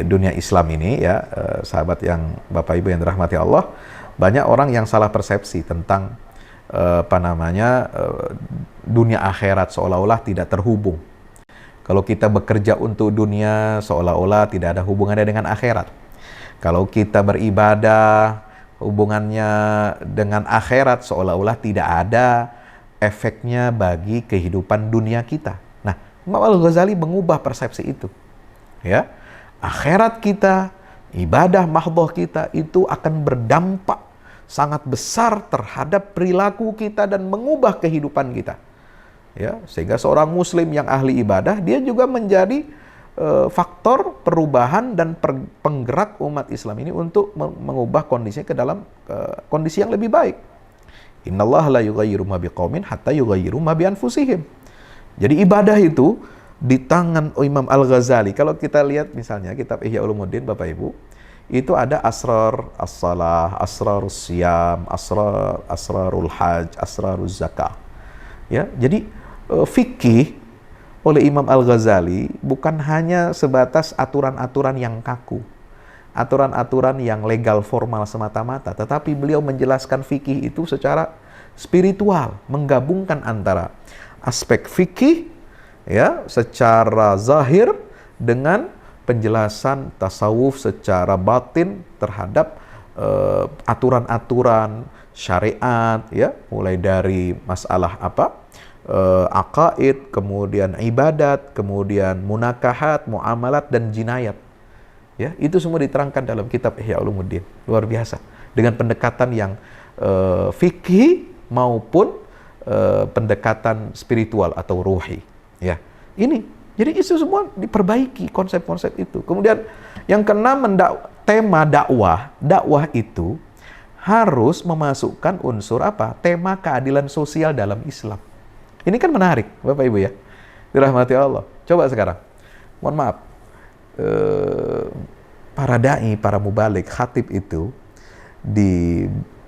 dunia Islam ini ya, sahabat yang Bapak Ibu yang dirahmati Allah, banyak orang yang salah persepsi tentang dunia akhirat, seolah-olah tidak terhubung. Kalau kita bekerja untuk dunia, seolah-olah tidak ada hubungannya dengan akhirat. Kalau kita beribadah, hubungannya dengan akhirat, seolah-olah tidak ada efeknya bagi kehidupan dunia kita. Nah, Imam Al-Ghazali mengubah persepsi itu. Ya, akhirat kita, ibadah mahdhah kita itu akan berdampak sangat besar terhadap perilaku kita dan mengubah kehidupan kita. Ya, sehingga seorang muslim yang ahli ibadah, dia juga menjadi faktor perubahan dan penggerak umat Islam ini untuk mengubah kondisinya ke dalam kondisi yang lebih baik. Innallaha la yughayyiru ma biqaumin hatta yughayyiru ma bi anfusihim. Jadi ibadah itu di tangan Imam Al-Ghazali. Kalau kita lihat misalnya kitab Ihya Ulumuddin, Bapak Ibu, itu ada asrar as-salah, asrarus siyam, asrarul hajj, asraruz zakah. Ya, jadi fikih oleh Imam Al-Ghazali bukan hanya sebatas aturan-aturan yang kaku, aturan-aturan yang legal formal semata-mata, tetapi beliau menjelaskan fikih itu secara spiritual, menggabungkan antara aspek fikih ya secara zahir dengan penjelasan tasawuf secara batin terhadap aturan-aturan syariat ya, mulai dari masalah aqaid, kemudian ibadat, kemudian munakahat, muamalat, dan jinayat. Ya, itu semua diterangkan dalam kitab Ihya Ulumuddin. Luar biasa. Dengan pendekatan yang fikih maupun pendekatan spiritual atau ruhi. Ya, ini. Jadi itu semua diperbaiki konsep-konsep itu. Kemudian yang keenam, tema dakwah. Dakwah itu harus memasukkan unsur apa? Tema keadilan sosial dalam Islam. Ini kan menarik, Bapak Ibu ya, dirahmati Allah. Coba sekarang, mohon maaf, para da'i, para mubalik, khatib itu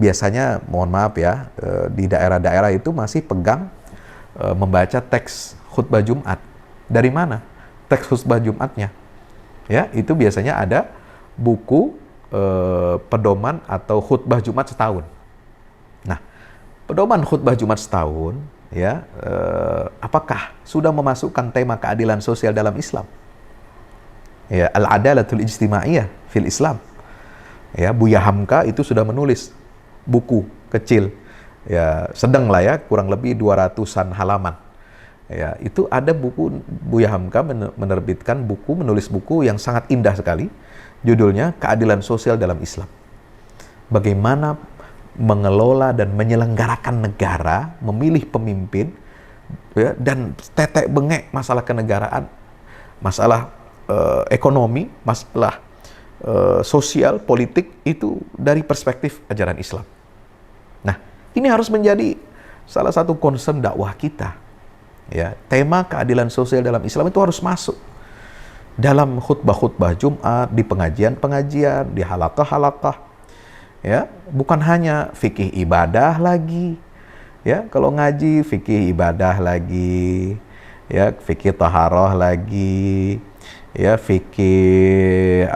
biasanya, mohon maaf ya, di daerah-daerah itu masih pegang membaca teks khutbah Jumat. Dari mana teks khutbah Jumatnya? Ya, itu biasanya ada buku pedoman atau khutbah Jumat setahun. Nah, pedoman khutbah Jumat setahun ya, apakah sudah memasukkan tema keadilan sosial dalam Islam? Ya, al-adalatul ijtimaiyah fil Islam. Ya, Buya Hamka itu sudah menulis buku kecil, ya sedang lah ya, kurang lebih 200-an halaman. Ya, itu ada buku Buya Hamka menulis buku yang sangat indah sekali. Judulnya Keadilan Sosial dalam Islam. Bagaimana mengelola dan menyelenggarakan negara, memilih pemimpin, ya, dan tetek bengek masalah kenegaraan, masalah ekonomi, masalah sosial, politik, itu dari perspektif ajaran Islam. Nah, ini harus menjadi salah satu concern dakwah kita. Ya, tema keadilan sosial dalam Islam itu harus masuk dalam khutbah-khutbah Jumat, di pengajian-pengajian, di halaqah-halaqah. Ya, bukan hanya fikih ibadah lagi. Ya, kalau ngaji fikih ibadah lagi, ya, fikih taharah lagi, ya, fikih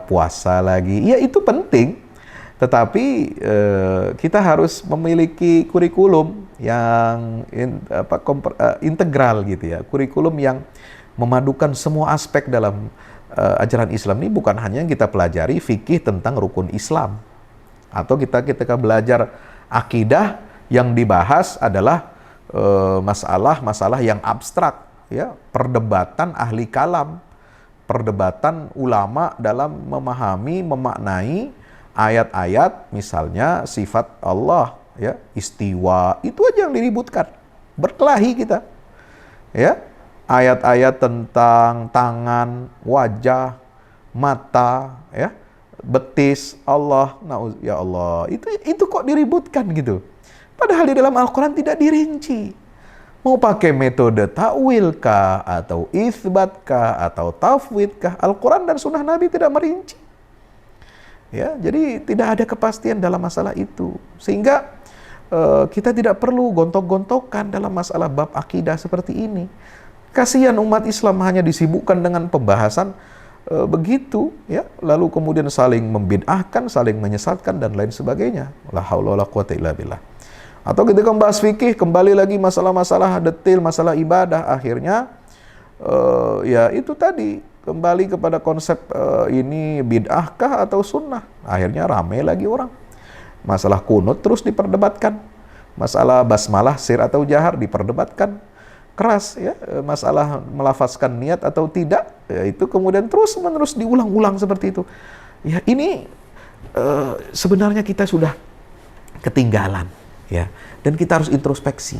puasa lagi. Ya, itu penting. Tetapi kita harus memiliki kurikulum yang integral gitu ya. Kurikulum yang memadukan semua aspek dalam ajaran Islam ini. Bukan hanya kita pelajari fikih tentang rukun Islam, atau kita belajar akidah yang dibahas adalah masalah-masalah yang abstrak, ya, perdebatan ahli kalam, perdebatan ulama dalam memahami, memaknai ayat-ayat, misalnya sifat Allah, ya, istiwa, itu aja yang diributkan, berkelahi kita, ya, ayat-ayat tentang tangan, wajah, mata, ya, betis Allah, ya Allah, itu kok diributkan gitu. Padahal di dalam Al-Quran tidak dirinci. Mau pakai metode takwil kah, atau isbat kah, atau tafwid kah, Al-Quran dan Sunnah Nabi tidak merinci. Ya, jadi tidak ada kepastian dalam masalah itu. Sehingga kita tidak perlu gontok-gontokan dalam masalah bab akidah seperti ini. Kasihan umat Islam hanya disibukkan dengan pembahasan begitu, ya, lalu kemudian saling membid'ahkan, saling menyesatkan dan lain sebagainya. La haula wala quwata illa billah. Atau ketika membahas fikih, kembali lagi masalah-masalah detail, masalah ibadah, akhirnya ya itu tadi, kembali kepada konsep ini bid'ahkah atau sunnah. Akhirnya ramai lagi orang. Masalah kunut terus diperdebatkan. Masalah basmalah sir atau jahar diperdebatkan keras, ya. Masalah melafazkan niat atau tidak, ya, itu kemudian terus-menerus diulang-ulang seperti itu. Ya, ini sebenarnya kita sudah ketinggalan, ya. Dan kita harus introspeksi.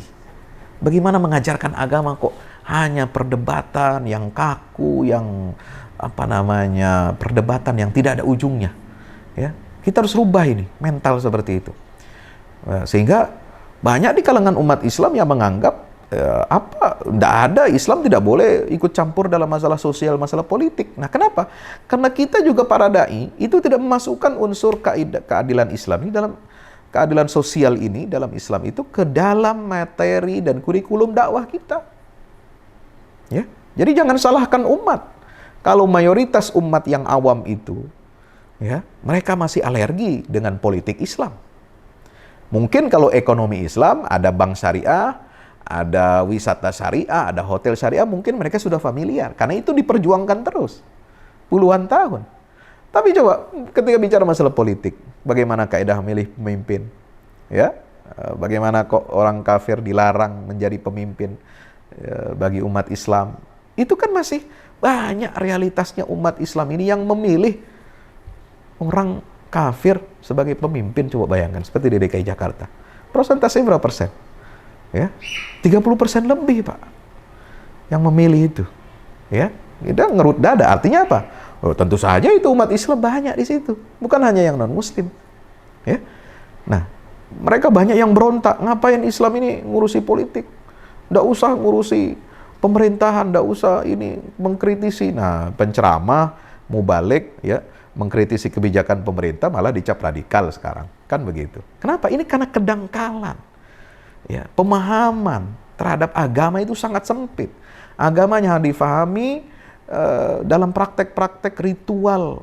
Bagaimana mengajarkan agama kok hanya perdebatan yang kaku, yang perdebatan yang tidak ada ujungnya, ya. Kita harus rubah ini mental seperti itu, sehingga banyak di kalangan umat Islam yang menganggap tidak ada, Islam tidak boleh ikut campur dalam masalah sosial, masalah politik. Nah, kenapa? Karena kita juga para dai itu tidak memasukkan unsur keadilan Islam ini dalam keadilan sosial ini dalam Islam itu ke dalam materi dan kurikulum dakwah kita. Ya, jadi jangan salahkan umat. Kalau mayoritas umat yang awam itu, ya, mereka masih alergi dengan politik Islam. Mungkin kalau ekonomi Islam, ada bank syariah, ada wisata syariah, ada hotel syariah, mungkin mereka sudah familiar. Karena itu diperjuangkan terus, puluhan tahun. Tapi coba, ketika bicara masalah politik, bagaimana kaidah memilih pemimpin? Ya, bagaimana kok orang kafir dilarang menjadi pemimpin bagi umat Islam? Itu kan masih banyak realitasnya umat Islam ini yang memilih orang kafir sebagai pemimpin. Coba bayangkan, seperti di DKI Jakarta. Persentase berapa persen? Ya, 30% lebih, Pak, yang memilih itu. Ya, kita ngerut dada. Artinya apa? Oh, tentu saja itu umat Islam banyak di situ, bukan hanya yang non-Muslim. Ya, nah, mereka banyak yang berontak. Ngapain Islam ini ngurusi politik? Nggak usah ngurusi pemerintahan, nggak usah ini mengkritisi. Nah, penceramah, mubalik, ya, mengkritisi kebijakan pemerintah malah dicap radikal sekarang, kan begitu. Kenapa? Ini karena kedangkalan, ya, pemahaman terhadap agama itu sangat sempit. Agamanya difahami dalam praktek-praktek ritual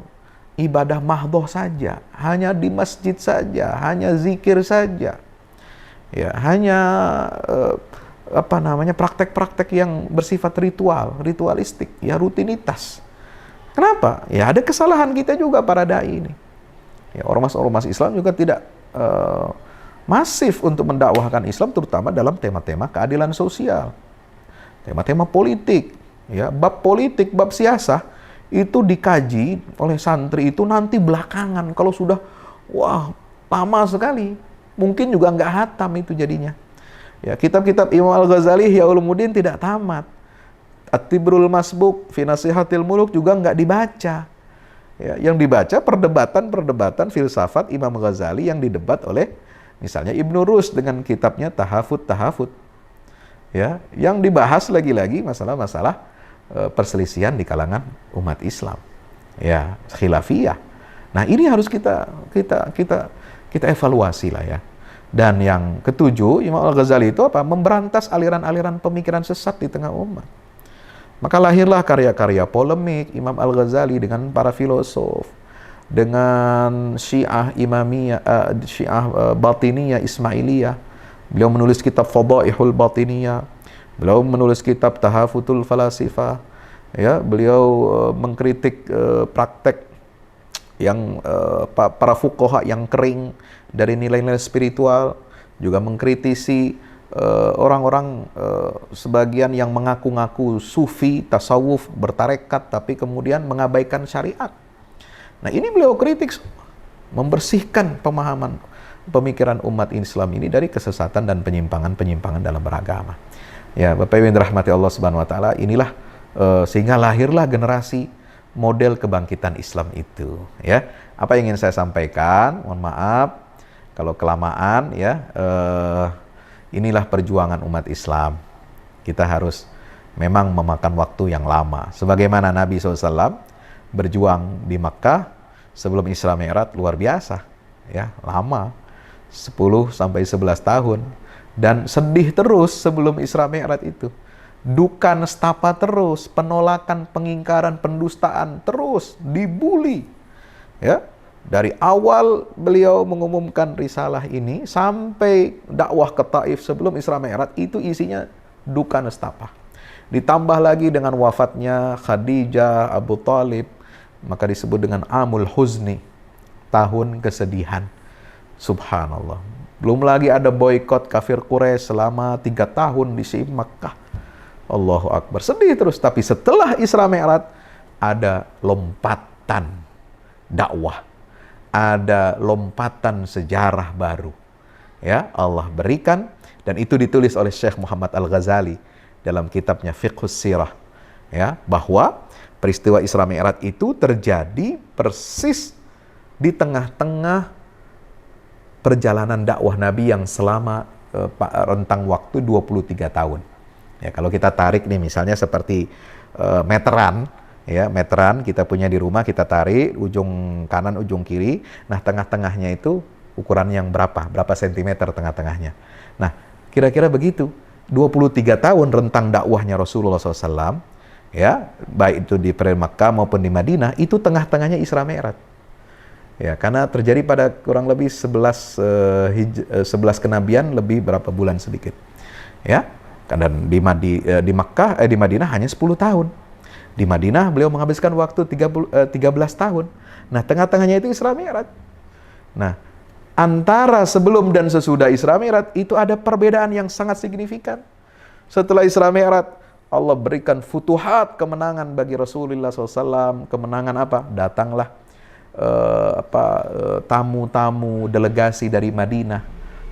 ibadah mahdoh saja, hanya di masjid saja, hanya zikir saja, ya, hanya praktek-praktek yang bersifat ritualistik, ya, rutinitas. Kenapa? Ya, ada kesalahan kita juga para dai ini. Ya, ormas-ormas Islam juga tidak masif untuk mendakwahkan Islam, terutama dalam tema-tema keadilan sosial, tema-tema politik. Ya, bab politik, bab siasah itu dikaji oleh santri itu nanti belakangan, kalau sudah lama sekali, mungkin juga nggak hatam itu jadinya. Ya, kitab-kitab Imam Al-Ghazali Ihya Ulumuddin tidak tamat. At-Tibrul Masbuk fi Nasihatil Muluk juga nggak dibaca. Ya, yang dibaca perdebatan filsafat Imam Ghazali yang didebat oleh misalnya Ibnu Rus dengan kitabnya Tahafut. Ya, yang dibahas lagi-lagi masalah-masalah perselisihan di kalangan umat Islam. Ya, khilafiyah. Nah, ini harus kita evaluasi lah, ya. Dan yang ketujuh, Imam Al-Ghazali itu memberantas aliran-aliran pemikiran sesat di tengah umat. Maka lahirlah karya-karya polemik Imam Al-Ghazali dengan para filosof, dengan Syiah Imamiyah, Syiah Batiniyah, Ismailiyah. Beliau menulis kitab Fadaihul Batiniyah. Beliau menulis kitab Tahafutul Falasifah. Ya, beliau mengkritik praktek yang para fuqaha yang kering dari nilai-nilai spiritual, juga mengkritisi orang-orang sebagian yang mengaku-ngaku sufi, tasawuf, bertarekat, tapi kemudian mengabaikan syariat. Nah, ini beliau kritik, membersihkan pemikiran umat Islam ini dari kesesatan dan penyimpangan-penyimpangan dalam beragama. Ya, Bapak Ibu yang dirahmati Allah Subhanahu wa taala, inilah sehingga lahirlah generasi model kebangkitan Islam itu, ya. Apa yang ingin saya sampaikan, mohon maaf kalau kelamaan, ya. Inilah perjuangan umat Islam. Kita harus memang memakan waktu yang lama. Sebagaimana Nabi SAW berjuang di Makkah, sebelum Isra Mi'raj luar biasa, ya, lama, 10 sampai 11 tahun, dan sedih terus sebelum Isra Mi'raj itu. Duka nestapa terus, penolakan, pengingkaran, pendustaan terus, dibully. Ya, dari awal beliau mengumumkan risalah ini sampai dakwah ke Taif sebelum Isra Mi'raj itu isinya duka nestapa. Ditambah lagi dengan wafatnya Khadijah, Abu Thalib, maka disebut dengan Amul Huzni, tahun kesedihan. Subhanallah. Belum lagi ada boikot kafir Quraisy selama 3 tahun di Makkah. Allahu Akbar. Sedih terus. Tapi setelah Isra Mi'raj ada lompatan dakwah. Ada lompatan sejarah baru. Ya, Allah berikan, dan itu ditulis oleh Syekh Muhammad Al-Ghazali dalam kitabnya Fiqhus Sirah. Ya, bahwa peristiwa Isra Mi'raj itu terjadi persis di tengah-tengah perjalanan dakwah Nabi yang selama rentang waktu 23 tahun. Ya, kalau kita tarik nih misalnya seperti meteran, ya, meteran kita punya di rumah, kita tarik ujung kanan, ujung kiri. Nah, tengah-tengahnya itu ukuran yang berapa sentimeter tengah-tengahnya. Nah, kira-kira begitu. 23 tahun rentang dakwahnya Rasulullah SAW, ya, baik itu di Makkah maupun di Madinah, itu tengah-tengahnya Isra Mi'raj. Ya, karena terjadi pada kurang lebih 11 kenabian lebih berapa bulan sedikit. Ya. Dan di Madinah hanya 10 tahun. Di Madinah beliau menghabiskan waktu 13 tahun. Nah, tengah-tengahnya itu Isra Mi'raj. Nah, antara sebelum dan sesudah Isra Mi'raj itu ada perbedaan yang sangat signifikan. Setelah Isra Mi'raj, Allah berikan futuhat, kemenangan bagi Rasulullah SAW. Kemenangan apa? Datanglah tamu-tamu delegasi dari Madinah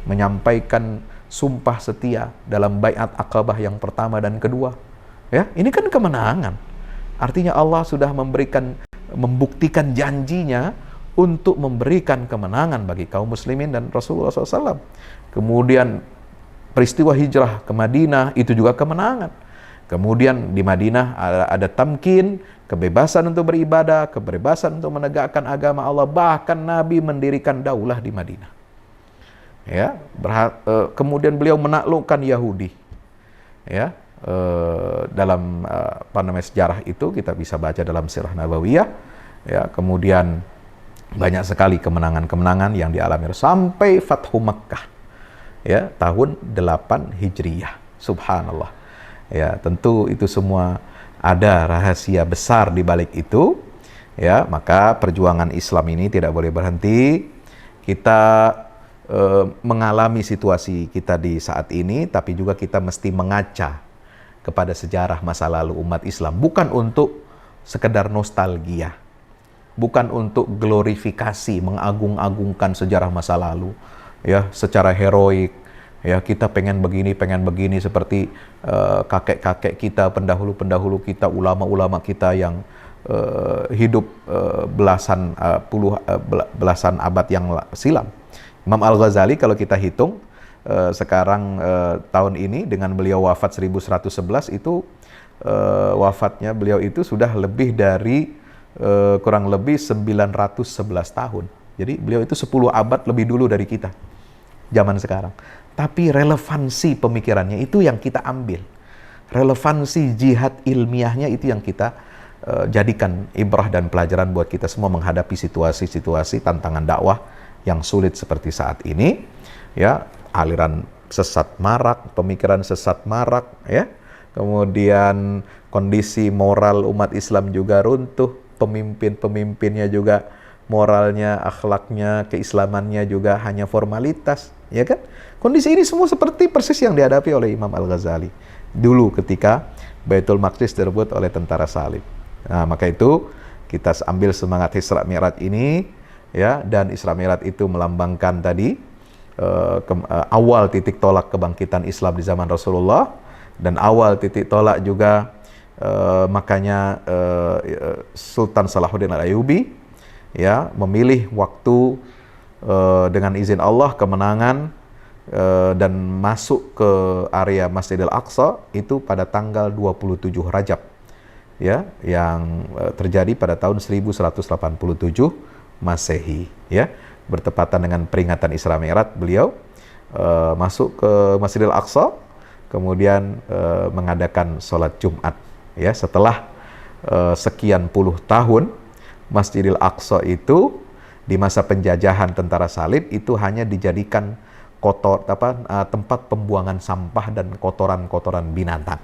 menyampaikan sumpah setia dalam baiat Aqabah yang pertama dan kedua. Ya, ini kan kemenangan. Artinya Allah sudah membuktikan janjinya untuk memberikan kemenangan bagi kaum muslimin dan Rasulullah SAW. Kemudian peristiwa hijrah ke Madinah itu juga kemenangan. Kemudian di Madinah ada tamkin, kebebasan untuk beribadah, kebebasan untuk menegakkan agama Allah, bahkan Nabi mendirikan daulah di Madinah. Ya, kemudian beliau menaklukkan Yahudi. Ya, dalam sejarah itu kita bisa baca dalam Sirah Nabawiyah. Ya, kemudian banyak sekali kemenangan-kemenangan yang dialami sampai Fathu Makkah. Ya, tahun 8 Hijriyah. Subhanallah. Ya, tentu itu semua ada rahasia besar di balik itu. Ya, maka perjuangan Islam ini tidak boleh berhenti. Kita mengalami situasi kita di saat ini, tapi juga kita mesti mengaca kepada sejarah masa lalu umat Islam, bukan untuk sekedar nostalgia, bukan untuk glorifikasi, mengagung-agungkan sejarah masa lalu, ya, secara heroik. Ya, kita pengen begini seperti kakek-kakek kita, pendahulu-pendahulu kita, ulama-ulama kita yang hidup belasan abad yang silam. Imam Al-Ghazali kalau kita hitung sekarang tahun ini dengan beliau wafat 1111 itu wafatnya beliau itu sudah lebih dari kurang lebih 911 tahun. Jadi beliau itu 10 abad lebih dulu dari kita zaman sekarang. Tapi relevansi pemikirannya itu yang kita ambil. Relevansi jihad ilmiahnya itu yang kita jadikan ibrah dan pelajaran buat kita semua menghadapi situasi-situasi tantangan dakwah yang sulit seperti saat ini. Ya, aliran sesat marak, pemikiran sesat marak, ya. Kemudian kondisi moral umat Islam juga runtuh, pemimpin-pemimpinnya juga moralnya, akhlaknya, keislamannya juga hanya formalitas, ya kan? Kondisi ini semua seperti persis yang dihadapi oleh Imam Al-Ghazali dulu ketika Baitul Maqdis direbut oleh tentara salib. Nah, maka itu kita ambil semangat Isra Mi'raj ini, ya, dan Isra Mi'raj itu melambangkan tadi awal titik tolak kebangkitan Islam di zaman Rasulullah, dan awal titik tolak juga makanya Sultan Salahuddin Al-Ayyubi, ya, memilih waktu dengan izin Allah kemenangan dan masuk ke area Masjidil Aqsa itu pada tanggal 27 Rajab, ya, yang terjadi pada tahun 1187 Masehi, ya. Bertepatan dengan peringatan Isra Mi'raj, beliau masuk ke Masjidil Aqsa, kemudian mengadakan sholat Jumat, ya. Setelah sekian puluh tahun, Masjidil Aqsa itu di masa penjajahan tentara salib itu hanya dijadikan tempat pembuangan sampah dan kotoran-kotoran binatang,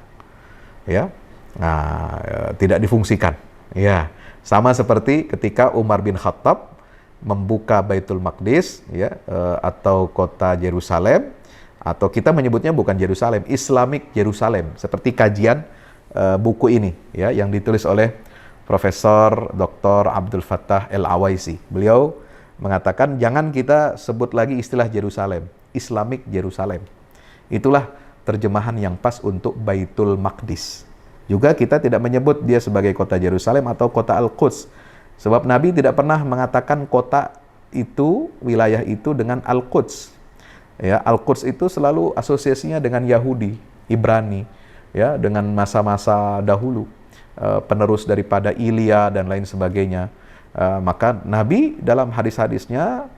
ya. Nah, tidak difungsikan, ya. Sama seperti ketika Umar bin Khattab membuka Baitul Maqdis, ya, atau kota Yerusalem, atau kita menyebutnya bukan Yerusalem, Islamic Yerusalem, seperti kajian buku ini, ya, yang ditulis oleh Profesor Dr. Abdul Fattah El-Awaisi. Beliau mengatakan jangan kita sebut lagi istilah Yerusalem, Islamic Yerusalem. Itulah terjemahan yang pas untuk Baitul Maqdis. Juga kita tidak menyebut dia sebagai kota Yerusalem atau kota Al-Quds. Sebab Nabi tidak pernah mengatakan kota itu, wilayah itu dengan Al-Quds. Ya, Al-Quds itu selalu asosiasinya dengan Yahudi, Ibrani, ya, dengan masa-masa dahulu. Penerus daripada Ilya dan lain sebagainya. Maka Nabi dalam hadis-hadisnya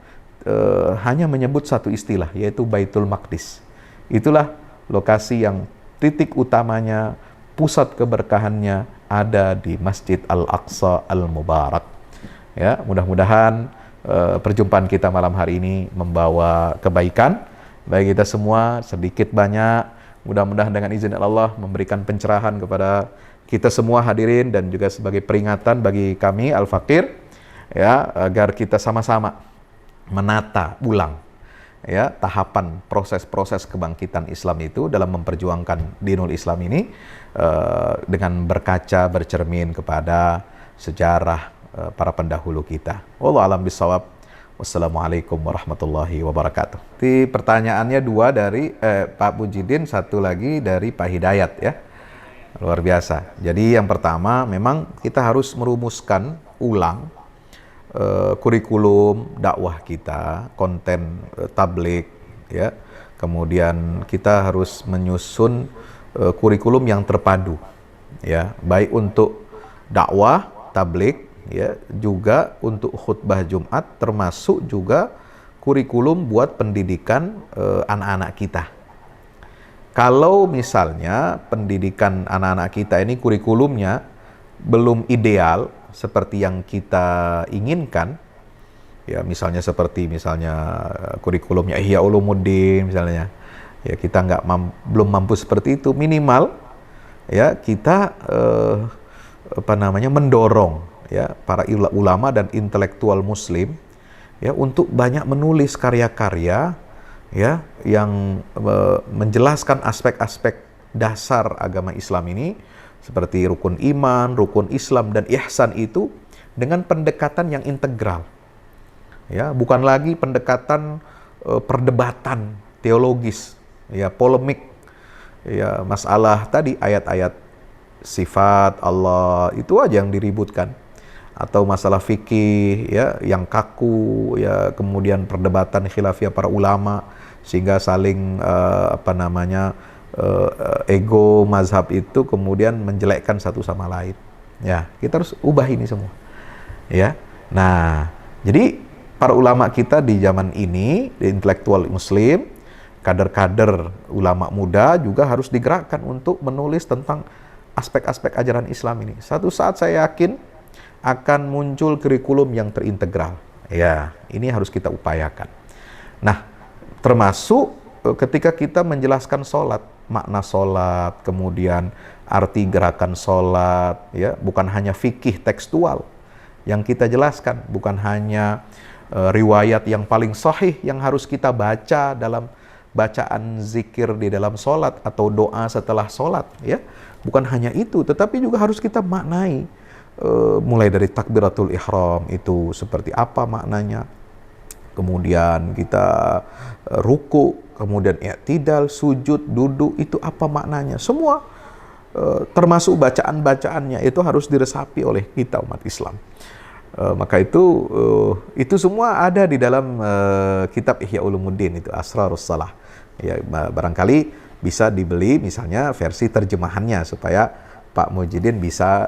hanya menyebut satu istilah, yaitu Baitul Maqdis. Itulah lokasi yang titik utamanya, pusat keberkahannya ada di Masjid Al-Aqsa Al-Mubarak. Ya, mudah-mudahan perjumpaan kita malam hari ini membawa kebaikan bagi kita semua, sedikit banyak. Mudah-mudahan dengan izin Allah memberikan pencerahan kepada kita semua hadirin dan juga sebagai peringatan bagi kami Al-Fakir, ya, agar kita sama-sama menata ulang, ya, tahapan proses-proses kebangkitan Islam itu dalam memperjuangkan dinul Islam ini dengan berkaca, bercermin kepada sejarah para pendahulu kita. Wallahu a'lam bishawab. Wassalamualaikum warahmatullahi wabarakatuh. Di pertanyaannya dua dari Pak Mujidin, satu lagi dari Pak Hidayat, ya. Luar biasa. Jadi yang pertama, memang kita harus merumuskan ulang kurikulum dakwah kita, konten tabligh, ya. Kemudian kita harus menyusun kurikulum yang terpadu, ya, baik untuk dakwah tabligh, ya, juga untuk khutbah Jumat, termasuk juga kurikulum buat pendidikan anak-anak kita. Kalau misalnya pendidikan anak-anak kita ini kurikulumnya belum ideal seperti yang kita inginkan, ya, misalnya seperti kurikulumnya Ihya Ulumuddin misalnya, ya, kita belum mampu seperti itu, minimal, ya, kita mendorong, ya, para ulama dan intelektual Muslim, ya, untuk banyak menulis karya-karya, ya, yang menjelaskan aspek-aspek dasar agama Islam ini, seperti rukun iman, rukun Islam, dan ihsan itu dengan pendekatan yang integral, ya, bukan lagi pendekatan perdebatan teologis, ya, polemik, ya, masalah tadi ayat-ayat sifat Allah itu aja yang diributkan, atau masalah fikih, ya, yang kaku, ya, kemudian perdebatan khilafiyah para ulama sehingga saling ego mazhab itu kemudian menjelekkan satu sama lain. Ya, kita harus ubah ini semua. Ya. Nah, jadi para ulama kita di zaman ini, di intelektual Muslim, kader-kader ulama muda juga harus digerakkan untuk menulis tentang aspek-aspek ajaran Islam ini. Satu saat saya yakin akan muncul kurikulum yang terintegral. Ya, ini harus kita upayakan. Nah, termasuk ketika kita menjelaskan sholat, makna sholat, kemudian arti gerakan sholat, ya, bukan hanya fikih tekstual yang kita jelaskan, bukan hanya riwayat yang paling sahih yang harus kita baca dalam bacaan zikir di dalam sholat atau doa setelah sholat, ya, bukan hanya itu, tetapi juga harus kita maknai. Mulai dari takbiratul ihram itu seperti apa maknanya, kemudian kita ruku, kemudian i'tidal, sujud, duduk, itu apa maknanya, semua termasuk bacaan-bacaannya itu harus diresapi oleh kita umat Islam. Maka itu semua ada di dalam kitab Ihya Ulumuddin, itu Asrarus Salah, ya, barangkali bisa dibeli misalnya versi terjemahannya supaya Pak Mujidin bisa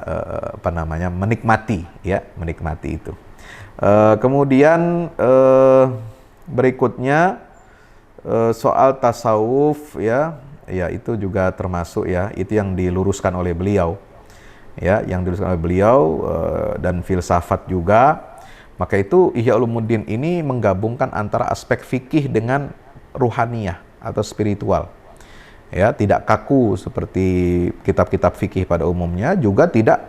menikmati, ya, menikmati itu. Kemudian berikutnya soal tasawuf ya, ya itu juga termasuk ya, itu yang diluruskan oleh beliau. Ya, yang diluruskan oleh beliau dan filsafat juga. Maka itu Ihya Ulumuddin ini menggabungkan antara aspek fikih dengan ruhaniyah atau spiritual. Ya, tidak kaku seperti kitab-kitab fikih pada umumnya, juga tidak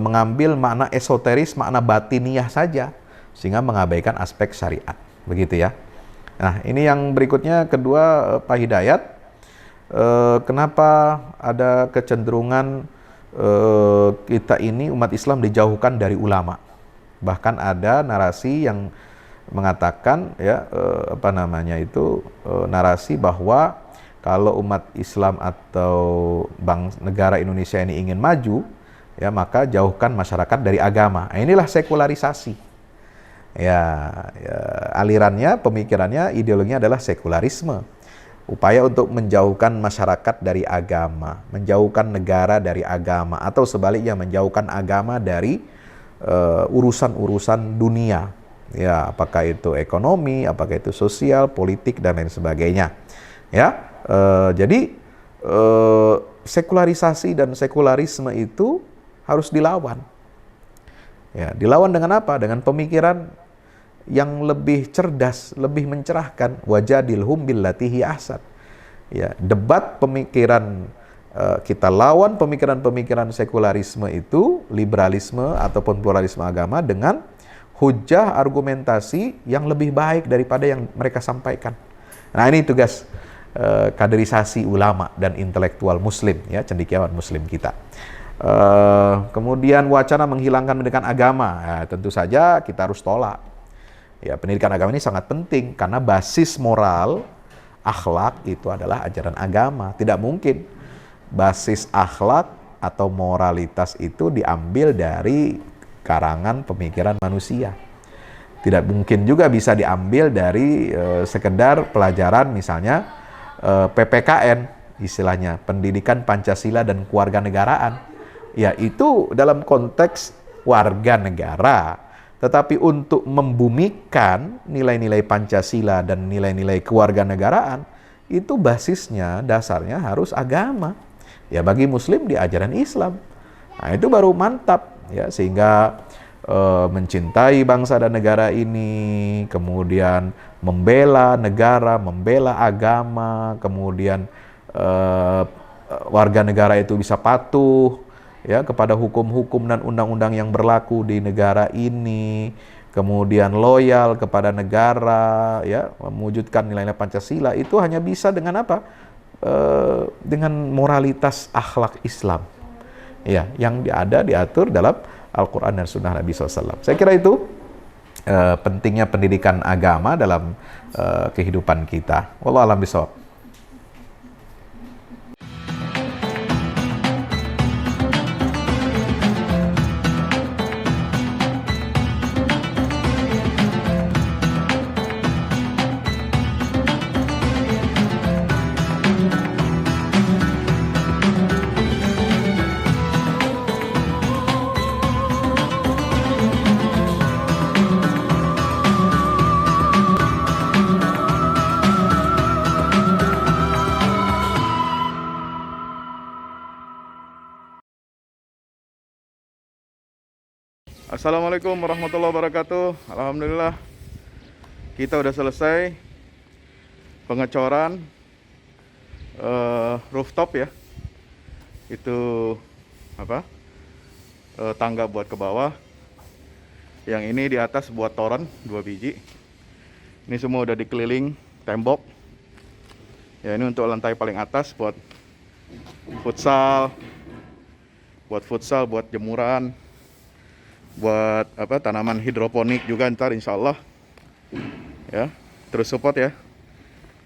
mengambil makna esoteris, makna batiniah saja, sehingga mengabaikan aspek syariat. Begitu ya. Nah, ini yang berikutnya kedua, Pak Hidayat. Kenapa ada kecenderungan kita ini umat Islam dijauhkan dari ulama? Bahkan ada narasi yang mengatakan ya narasi bahwa kalau umat Islam atau negara Indonesia ini ingin maju, ya maka jauhkan masyarakat dari agama. Nah, inilah sekularisasi. Ya, alirannya, pemikirannya, ideologinya adalah sekularisme. Upaya untuk menjauhkan masyarakat dari agama, menjauhkan negara dari agama, atau sebaliknya menjauhkan agama dari urusan-urusan dunia, ya apakah itu ekonomi, apakah itu sosial, politik dan lain sebagainya, ya. Jadi sekularisasi dan sekularisme itu harus dilawan. Ya, dilawan dengan apa? Dengan pemikiran yang lebih cerdas, lebih mencerahkan. Wajadilhum billati hiya ahsan. Ya, debat pemikiran. Kita lawan pemikiran-pemikiran sekularisme itu, liberalisme ataupun pluralisme agama dengan hujah argumentasi yang lebih baik daripada yang mereka sampaikan. Nah, ini tugas kaderisasi ulama dan intelektual muslim, ya, cendekiawan muslim kita. Kemudian wacana menghilangkan pendidikan agama, ya, tentu saja kita harus tolak. Ya, pendidikan agama ini sangat penting karena basis moral, akhlak itu adalah ajaran agama. Tidak mungkin basis akhlak atau moralitas itu diambil dari karangan pemikiran manusia. Tidak mungkin juga bisa diambil dari sekedar pelajaran misalnya PPKN, istilahnya pendidikan Pancasila dan kewarganegaraan. Ya, itu dalam konteks warga negara. Tetapi untuk membumikan nilai-nilai Pancasila dan nilai-nilai kewarganegaraan, itu basisnya, dasarnya harus agama. Ya, bagi muslim di ajaran Islam. Nah, itu baru mantap, ya, sehingga mencintai bangsa dan negara ini, kemudian membela negara, membela agama, kemudian warga negara itu bisa patuh ya kepada hukum-hukum dan undang-undang yang berlaku di negara ini, kemudian loyal kepada negara, ya, mewujudkan nilai-nilai Pancasila. Itu hanya bisa dengan apa? Dengan moralitas akhlak Islam, ya, yang diatur dalam Al-Quran dan Sunnah Nabi SAW. Saya kira itu pentingnya pendidikan agama dalam kehidupan kita. Wallahu a'lam bishawab. Assalamualaikum warahmatullahi wabarakatuh. Alhamdulillah kita udah selesai pengecoran rooftop, ya. Itu apa? Tangga buat ke bawah. Yang ini di atas buat toren 2 biji. Ini semua udah dikeliling tembok. Ya, ini untuk lantai paling atas buat futsal, buat jemuran, buat apa, tanaman hidroponik juga ntar insya Allah, ya. Terus support ya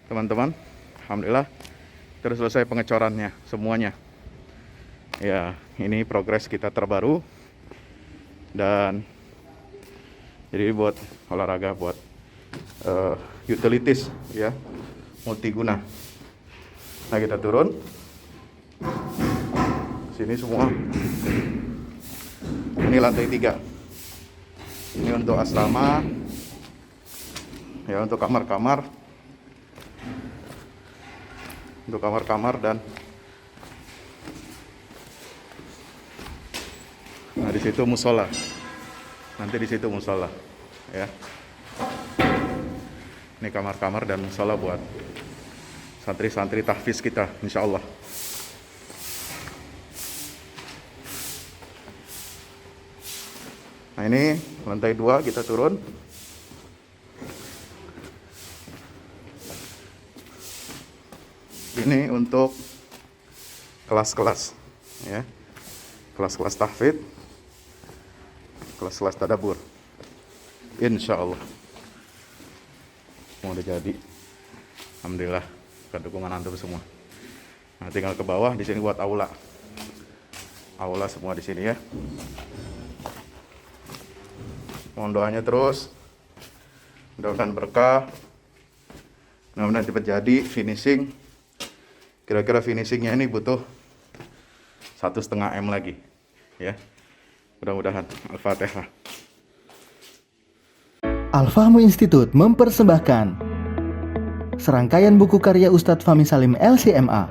teman-teman. Alhamdulillah terus selesai pengecorannya semuanya, ya. Ini progres kita terbaru, dan jadi buat olahraga, buat utilities, ya, multiguna. Nah, kita turun sini semua. Ini lantai 3. Ini untuk asrama, ya, untuk kamar-kamar, dan nah di situ musola. Nanti di situ musola, ya. Ini kamar-kamar dan musola buat santri-santri tahfiz kita, insya Allah. Nah ini lantai 2 kita turun. Ini untuk kelas-kelas, ya, kelas-kelas tahfidz, kelas-kelas tadabbur, insya Allah. Mau udah jadi, alhamdulillah, dengan dukungan antum semua. Nah tinggal ke bawah, di sini buat aula semua di sini, ya. Mohon doanya terus, mudah-mudahan berkah, mudah-mudahan cepat jadi finishing. Kira-kira finishingnya ini butuh 1,5 M lagi, ya. Mudah-mudahan. Al-Fatihah. Al-Fahmu Institute mempersembahkan serangkaian buku karya Ustadz Fahmi Salim LCMA.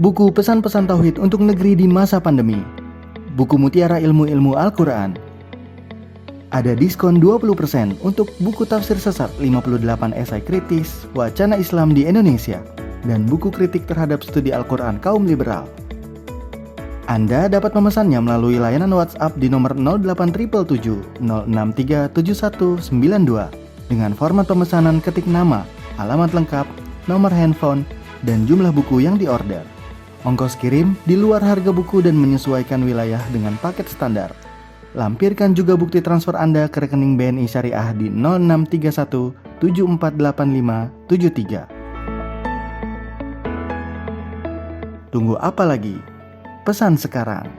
Buku pesan-pesan tauhid untuk negeri di masa pandemi. Buku mutiara ilmu-ilmu Al-Quran. Ada diskon 20% untuk buku tafsir sesat 58 esai kritis wacana Islam di Indonesia dan buku kritik terhadap studi Al-Quran kaum liberal. Anda dapat memesannya melalui layanan WhatsApp di nomor 08777 063 7192 dengan format pemesanan ketik nama, alamat lengkap, nomor handphone, dan jumlah buku yang diorder. Ongkos kirim di luar harga buku dan menyesuaikan wilayah dengan paket standar. Lampirkan juga bukti transfer Anda ke rekening BNI Syariah di 0631 748573. Tunggu apa lagi? Pesan sekarang.